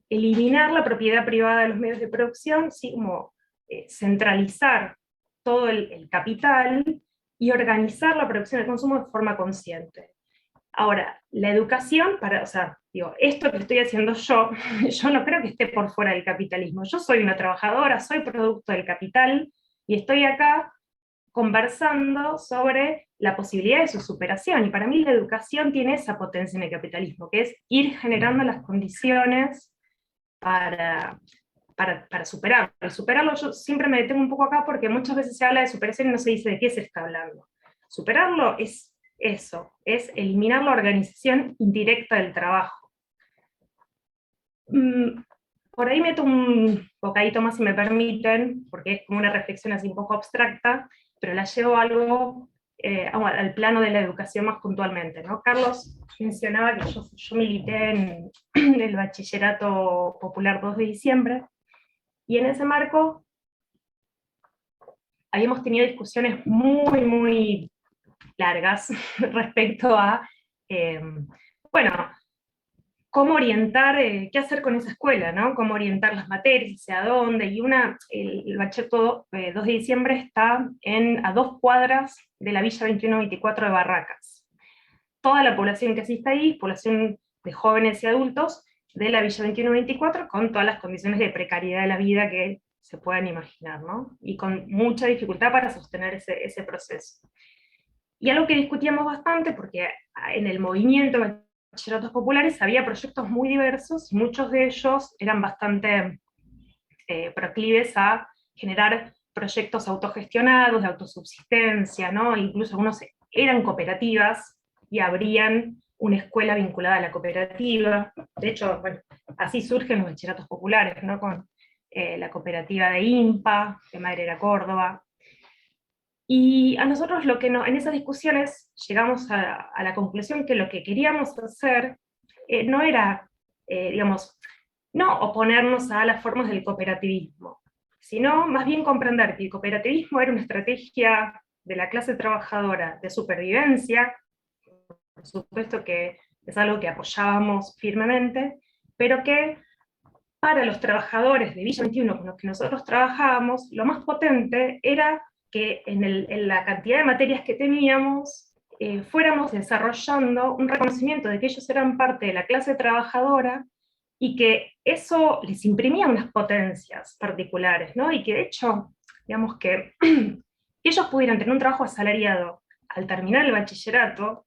eliminar la propiedad privada de los medios de producción, ¿sí?, como centralizar todo el capital y organizar la producción y el consumo de forma consciente. Ahora, la educación, o sea, digo, esto que estoy haciendo yo no creo que esté por fuera del capitalismo. Yo soy una trabajadora, soy producto del capital, y estoy acá conversando sobre la posibilidad de su superación. Y para mí la educación tiene esa potencia en el capitalismo, que es ir generando las condiciones para superarlo. Y superarlo, yo siempre me detengo un poco acá porque muchas veces se habla de superación y no se dice de qué se está hablando. Superarlo es eso, es eliminar la organización indirecta del trabajo. Por ahí meto un bocadito más, si me permiten, porque es como una reflexión así un poco abstracta, pero la llevo a algo al plano de la educación más puntualmente, ¿no? Carlos mencionaba que yo milité en el Bachillerato Popular 2 de diciembre, y en ese marco habíamos tenido discusiones muy, muy largas respecto a, bueno, cómo orientar, qué hacer con esa escuela, ¿no? Cómo orientar las materias, hacia dónde, y el Bachillerato 2 de diciembre está a 2 cuadras de la Villa 21-24 de Barracas. Toda la población que asiste ahí, población de jóvenes y adultos, de la Villa 21-24, con todas las condiciones de precariedad de la vida que se puedan imaginar, ¿no? Y con mucha dificultad para sostener ese proceso. Y algo que discutíamos bastante, porque en el movimiento de bachilleratos populares había proyectos muy diversos, y muchos de ellos eran bastante proclives a generar proyectos autogestionados, de autosubsistencia, ¿no? Incluso algunos eran cooperativas y abrían una escuela vinculada a la cooperativa. De hecho, bueno, así surgen los bachilleratos populares, ¿no? Con la cooperativa de IMPA, de Madrera Córdoba. Y a nosotros en esas discusiones llegamos a la conclusión que lo que queríamos hacer no era, digamos, no oponernos a las formas del cooperativismo, sino más bien comprender que el cooperativismo era una estrategia de la clase trabajadora de supervivencia, por supuesto que es algo que apoyábamos firmemente, pero que para los trabajadores de Villa 21 con los que nosotros trabajábamos, lo más potente era que en la cantidad de materias que teníamos, fuéramos desarrollando un reconocimiento de que ellos eran parte de la clase trabajadora, y que eso les imprimía unas potencias particulares, ¿no? Y que de hecho, digamos que ellos pudieran tener un trabajo asalariado al terminar el bachillerato,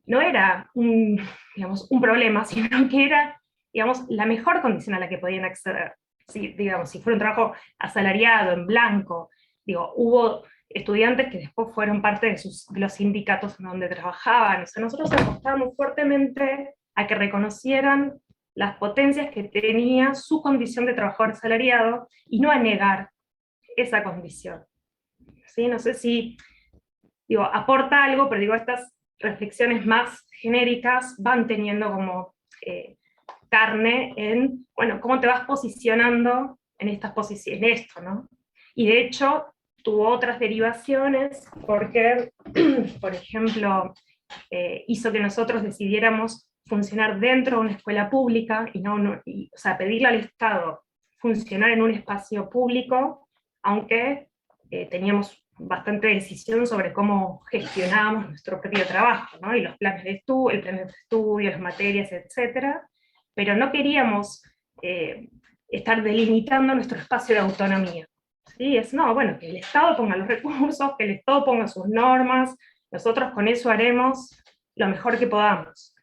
no era un problema, sino que era, digamos, la mejor condición a la que podían acceder. Si, digamos, si fuera un trabajo asalariado, en blanco, digo, hubo estudiantes que después fueron parte de los sindicatos en donde trabajaban. O sea, nosotros apostábamos fuertemente a que reconocieran las potencias que tenía su condición de trabajador asalariado, y no a negar esa condición. ¿Sí? No sé si aporta algo, pero estas reflexiones más genéricas van teniendo como carne en, bueno, cómo te vas posicionando en estas posiciones, en esto, ¿no? Y de hecho, tuvo otras derivaciones, porque, por ejemplo, hizo que nosotros decidiéramos funcionar dentro de una escuela pública, o sea, pedirle al Estado funcionar en un espacio público, aunque teníamos bastante decisión sobre cómo gestionábamos nuestro propio trabajo, ¿no? Y los planes de estudio, el plan de estudio, las materias, etc. Pero no queríamos estar delimitando nuestro espacio de autonomía. ¿Sí? Bueno, que el Estado ponga los recursos, que el Estado ponga sus normas, nosotros con eso haremos lo mejor que podamos.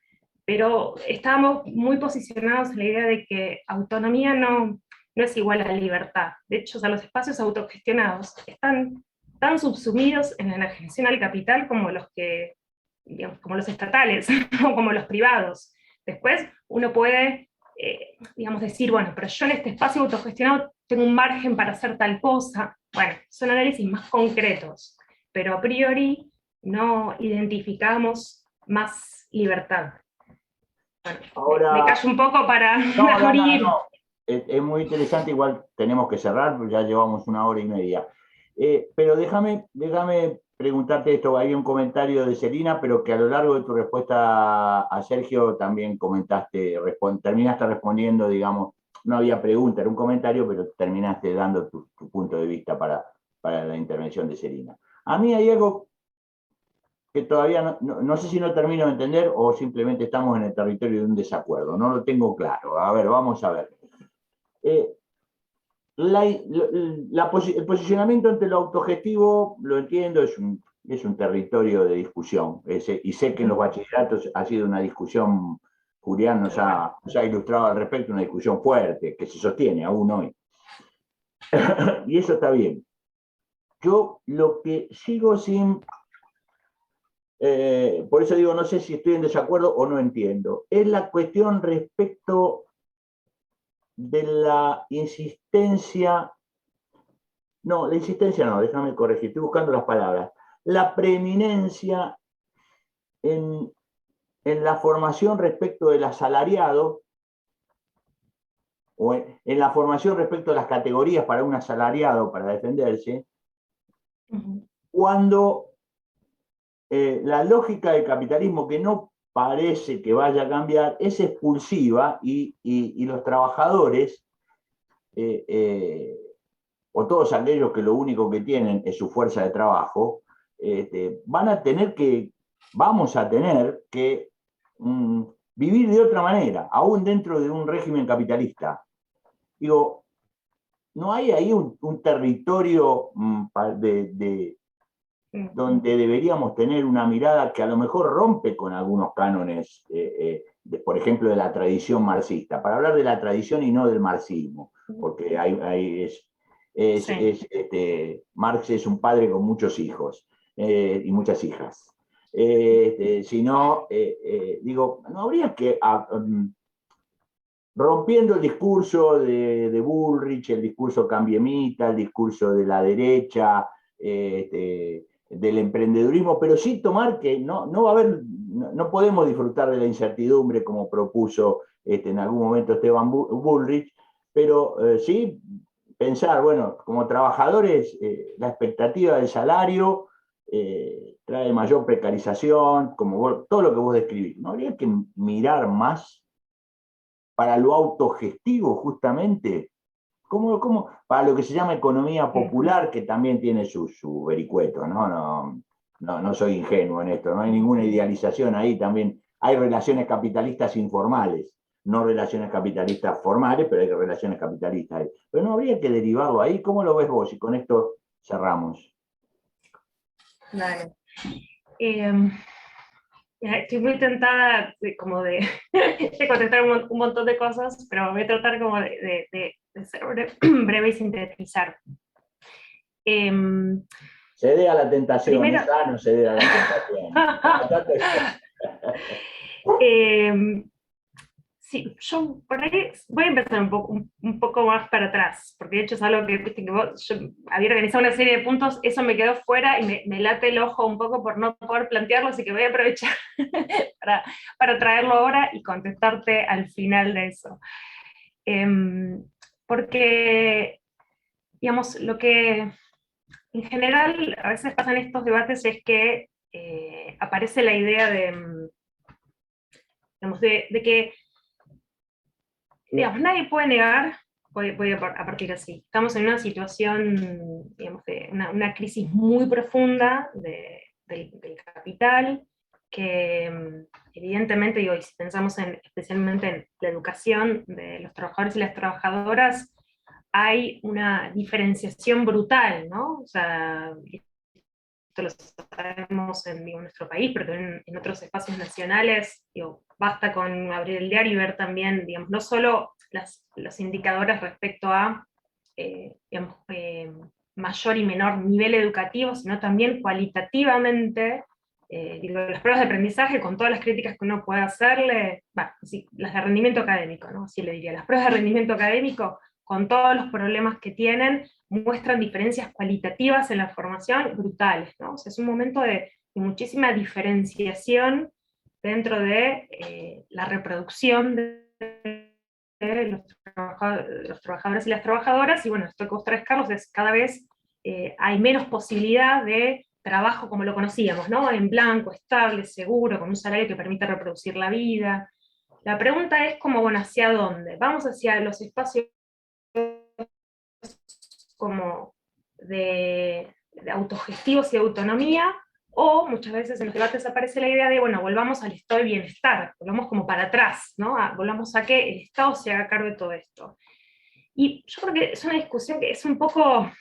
Pero estábamos muy posicionados en la idea de que autonomía no es igual a libertad. De hecho, los espacios autogestionados están tan subsumidos en la enajenación al capital como como los estatales, o como los privados. Después uno puede, decir, bueno, pero yo en este espacio autogestionado tengo un margen para hacer tal cosa. Bueno, son análisis más concretos, pero a priori no identificamos más libertad. Bueno, ahora, me callo un poco para abrir. No. Es muy interesante, igual tenemos que cerrar, porque ya llevamos 1 hora y media. Pero déjame preguntarte esto. Hay un comentario de Celina, pero que a lo largo de tu respuesta a Sergio también terminaste respondiendo, digamos, no había pregunta, era un comentario, pero terminaste dando tu punto de vista para la intervención de Celina. A mí hay algo que todavía no sé si no termino de entender, o simplemente estamos en el territorio de un desacuerdo, no lo tengo claro. A ver, vamos a ver. El posicionamiento ante lo autogestivo, lo entiendo, es un territorio de discusión, y sé que en los bachilleratos ha sido una discusión. Julián nos ha ilustrado al respecto, una discusión fuerte, que se sostiene aún hoy. Y eso está bien. Yo lo que sigo sin... por eso digo, no sé si estoy en desacuerdo o no entiendo, es la cuestión respecto de la insistencia. No, la insistencia no, déjame corregir, estoy buscando las palabras. la preeminencia en la formación respecto del asalariado, o en la formación respecto de las categorías para un asalariado para defenderse, cuando la lógica del capitalismo, que no parece que vaya a cambiar, es expulsiva y los trabajadores, o todos aquellos que lo único que tienen es su fuerza de trabajo, vamos a tener que vivir de otra manera, aún dentro de un régimen capitalista. Digo, ¿no hay ahí un territorio donde deberíamos tener una mirada que a lo mejor rompe con algunos cánones, por ejemplo, de la tradición marxista, para hablar de la tradición y no del marxismo, porque Marx es un padre con muchos hijos y muchas hijas. Digo, no habría que, rompiendo el discurso de Bullrich, el discurso cambiemita, el discurso de la derecha, del emprendedurismo, pero sí tomar que no va a haber, no podemos disfrutar de la incertidumbre como propuso en algún momento Esteban Bullrich, pero sí pensar, bueno, como trabajadores, la expectativa del salario trae mayor precarización, todo lo que vos describís. ¿No habría que mirar más para lo autogestivo, justamente? ¿Cómo? Para lo que se llama economía popular, que también tiene su vericueto, ¿no? No soy ingenuo en esto, no hay ninguna idealización ahí, también hay relaciones capitalistas informales, no relaciones capitalistas formales, pero hay relaciones capitalistas ahí. Pero no habría que derivarlo ahí. ¿Cómo lo ves vos? Y con esto cerramos. Dale. Estoy muy tentada de contestar un montón de cosas, pero voy a tratar como de ser breve y sintetizar. Cede a la tentación, Primero, es sano ceder a la tentación. Sí, yo por ahí voy a empezar un poco más para atrás, porque de hecho es algo que, viste, yo había organizado una serie de puntos, eso me quedó fuera y me late el ojo un poco por no poder plantearlo, así que voy a aprovechar para traerlo ahora y contestarte al final de eso. Porque, digamos, lo que en general a veces pasa en estos debates es que aparece la idea digamos, de que, digamos, nadie puede negar, voy a partir así, estamos en una situación, digamos, de una crisis muy profunda del capital, que evidentemente, digo, y si pensamos especialmente en la educación de los trabajadores y las trabajadoras, hay una diferenciación brutal, ¿no? O sea, esto lo sabemos en nuestro país, pero también en otros espacios nacionales, digo, basta con abrir el diario y ver también, digamos, no solo los indicadores respecto a digamos, mayor y menor nivel educativo, sino también cualitativamente, digo, las pruebas de aprendizaje, con todas las críticas que uno puede hacerle, sí, las de rendimiento académico, ¿no? Así le diría, las pruebas de rendimiento académico, con todos los problemas que tienen, muestran diferencias cualitativas en la formación brutales, ¿no? O sea, es un momento de muchísima diferenciación dentro de la reproducción de los trabajadores y las trabajadoras, y bueno, esto que vos traes, Carlos, es cada vez hay menos posibilidad de trabajo como lo conocíamos, ¿no? En blanco, estable, seguro, con un salario que permita reproducir la vida. La pregunta es como, bueno, ¿hacia dónde? ¿Vamos hacia los espacios como de autogestivos y de autonomía? O muchas veces en los debates aparece la idea de, bueno, volvamos al estado de bienestar, volvamos como para atrás, ¿no? Volvamos a que el Estado se haga cargo de todo esto. Y yo creo que es una discusión que es un poco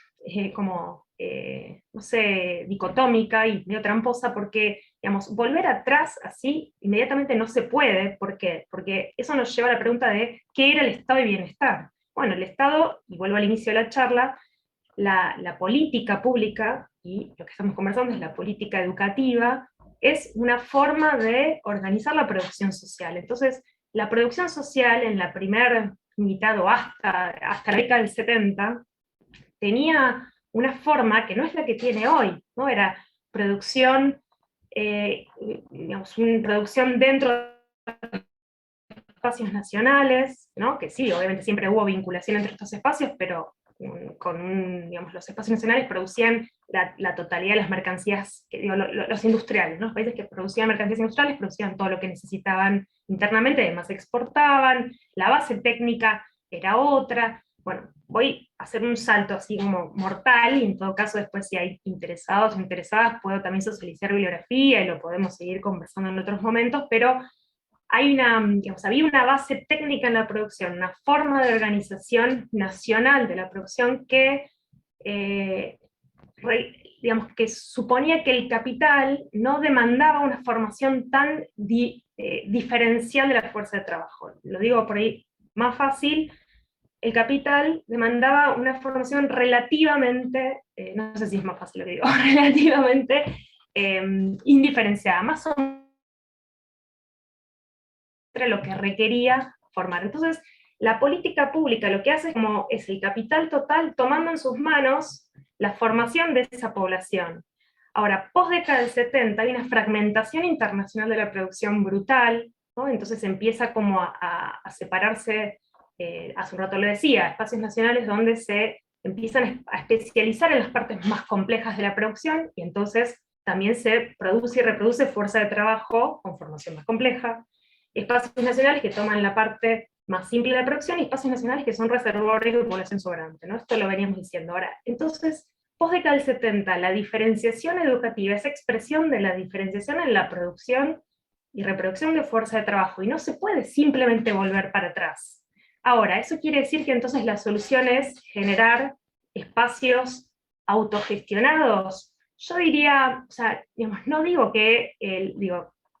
no sé, dicotómica y medio tramposa, porque, digamos, volver atrás así inmediatamente no se puede. ¿Por qué? Porque eso nos lleva a la pregunta de ¿qué era el estado de bienestar? Bueno, el Estado, y vuelvo al inicio de la charla, la política pública, y lo que estamos conversando es la política educativa, es una forma de organizar la producción social. Entonces, la producción social en la primera mitad o hasta la década del 70, tenía una forma que no es la que tiene hoy, ¿no? Era producción, digamos, una producción dentro de espacios nacionales, ¿no? Que sí, obviamente siempre hubo vinculación entre estos espacios, pero digamos, los espacios nacionales producían la totalidad de las mercancías, los industriales, ¿no? Los países que producían mercancías industriales producían todo lo que necesitaban internamente, además exportaban, la base técnica era otra. Bueno, voy a hacer un salto así como mortal, y en todo caso después si hay interesados o interesadas puedo también socializar bibliografía y lo podemos seguir conversando en otros momentos, pero había una base técnica en la producción, una forma de organización nacional de la producción que, que suponía que el capital no demandaba una formación tan diferencial de la fuerza de trabajo. Lo digo por ahí más fácil, el capital demandaba una formación relativamente, no sé si es más fácil lo que digo, relativamente indiferenciada, más o menos lo que requería formar. Entonces, la política pública lo que hace es el capital total tomando en sus manos la formación de esa población. Ahora, post década del 70 hay una fragmentación internacional de la producción brutal, ¿no? Entonces empieza como a separarse, hace un rato lo decía, espacios nacionales donde se empiezan a especializar en las partes más complejas de la producción, y entonces también se produce y reproduce fuerza de trabajo con formación más compleja. Espacios nacionales que toman la parte más simple de la producción, y espacios nacionales que son reservorios de población sobrante, ¿no? Esto lo veníamos diciendo. Ahora, entonces, post-década del 70, la diferenciación educativa es expresión de la diferenciación en la producción y reproducción de fuerza de trabajo, y no se puede simplemente volver para atrás. Ahora, ¿eso quiere decir que entonces la solución es generar espacios autogestionados? Yo diría, o sea, digamos, no digo que,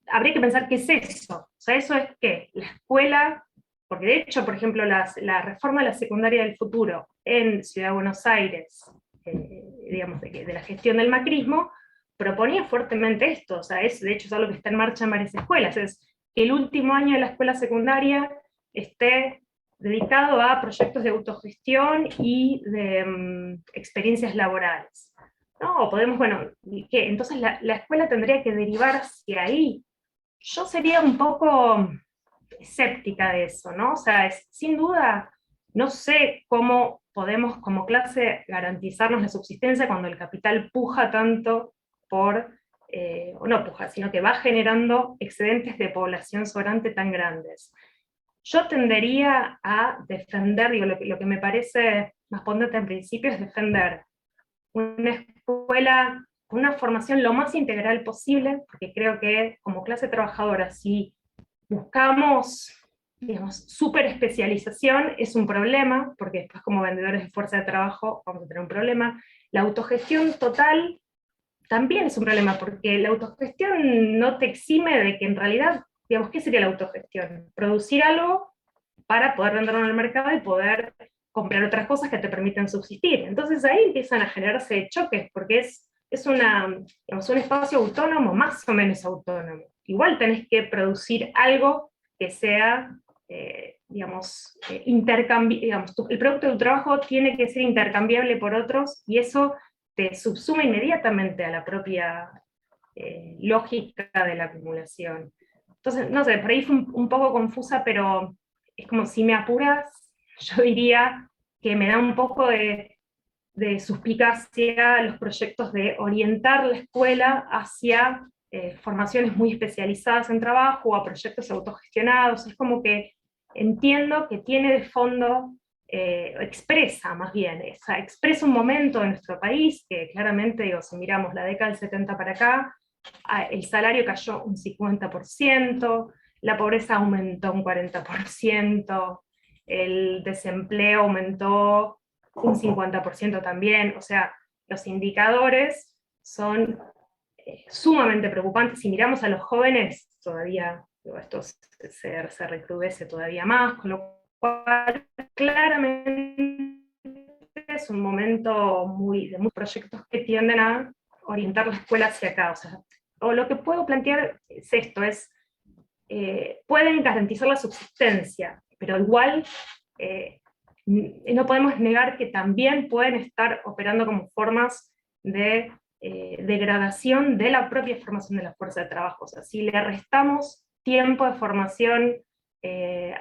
habría que pensar qué es eso. O sea, eso es que la escuela, porque de hecho, por ejemplo, la reforma de la secundaria del futuro en Ciudad de Buenos Aires, digamos, de la gestión del macrismo, proponía fuertemente esto. O sea, de hecho es algo que está en marcha en varias escuelas, es que el último año de la escuela secundaria esté dedicado a proyectos de autogestión y de experiencias laborales. No, podemos, bueno, ¿qué? Entonces la escuela tendría que derivar hacia ahí. Yo sería un poco escéptica de eso, ¿no? O sea, sin duda, no sé cómo podemos como clase garantizarnos la subsistencia cuando el capital puja tanto o no puja, sino que va generando excedentes de población sobrante tan grandes. Yo tendería a defender, digo, lo que me parece más potente en principio es defender una escuela con una formación lo más integral posible, porque creo que como clase trabajadora, si buscamos, digamos, súper especialización, es un problema, porque después como vendedores de fuerza de trabajo vamos a tener un problema. La autogestión total también es un problema, porque la autogestión no te exime de que en realidad, digamos, ¿qué sería la autogestión? Producir algo para poder venderlo en el mercado y poder comprar otras cosas que te permiten subsistir. Entonces ahí empiezan a generarse choques, porque es digamos, un espacio autónomo, más o menos autónomo. Igual tenés que producir algo que sea, digamos, el producto de tu trabajo tiene que ser intercambiable por otros, y eso te subsuma inmediatamente a la propia lógica de la acumulación. Entonces, no sé, por ahí fue un poco confusa, pero es como, si me apuras, yo diría que me da un poco de suspicacia los proyectos de orientar la escuela hacia formaciones muy especializadas en trabajo, o a proyectos autogestionados. Es como que entiendo que tiene de fondo, expresa más bien, expresa un momento en nuestro país que claramente, digo, si miramos la década del 70 para acá, el salario cayó un 50%, la pobreza aumentó un 40%, el desempleo aumentó un 50% también. O sea, los indicadores son sumamente preocupantes. Si miramos a los jóvenes, todavía esto se recrudece todavía más, con lo cual claramente es un momento de muchos proyectos que tienden a orientar la escuela hacia acá. O lo que puedo plantear es esto, pueden garantizar la subsistencia, pero igual no podemos negar que también pueden estar operando como formas de degradación de la propia formación de la fuerza de trabajo. O sea, si le restamos tiempo de formación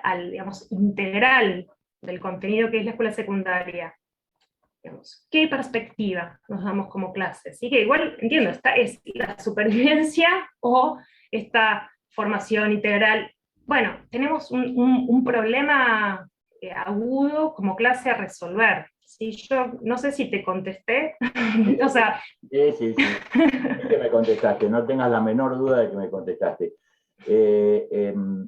al, digamos, integral del contenido que es la escuela secundaria, digamos, ¿qué perspectiva nos damos como clase? Así que igual, entiendo, es la supervivencia o esta formación integral. Bueno, tenemos un problema agudo como clase a resolver. ¿Sí? Yo no sé si te contesté, o sea... Sí. Es que me contestaste, no tengas la menor duda de que me contestaste.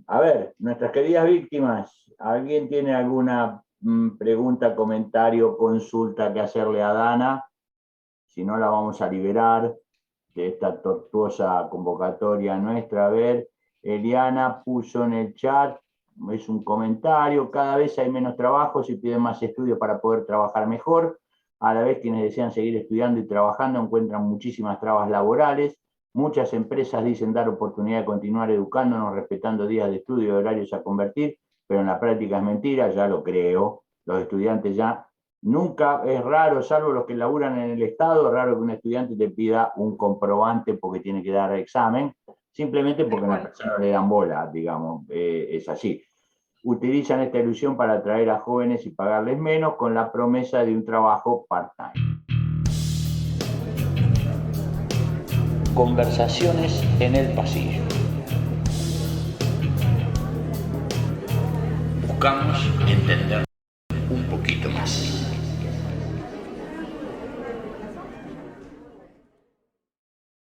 A ver, nuestras queridas víctimas, ¿alguien tiene alguna pregunta, comentario, consulta que hacerle a Dana? Si no, la vamos a liberar de esta tortuosa convocatoria nuestra. A ver, Eliana puso en el chat, es un comentario: cada vez hay menos trabajos y piden más estudios para poder trabajar mejor. A la vez, quienes desean seguir estudiando y trabajando encuentran muchísimas trabas laborales. Muchas empresas dicen dar oportunidad de continuar educándonos, respetando días de estudio y horarios a convertir, pero en la práctica es mentira, ya lo creo. Los estudiantes ya nunca, es raro, salvo los que laburan en el Estado, es raro que un estudiante te pida un comprobante porque tiene que dar examen, simplemente porque a una persona no le dan bola, digamos, es así. Utilizan esta ilusión para atraer a jóvenes y pagarles menos con la promesa de un trabajo part-time. Conversaciones en el pasillo. Buscamos entender un poquito más.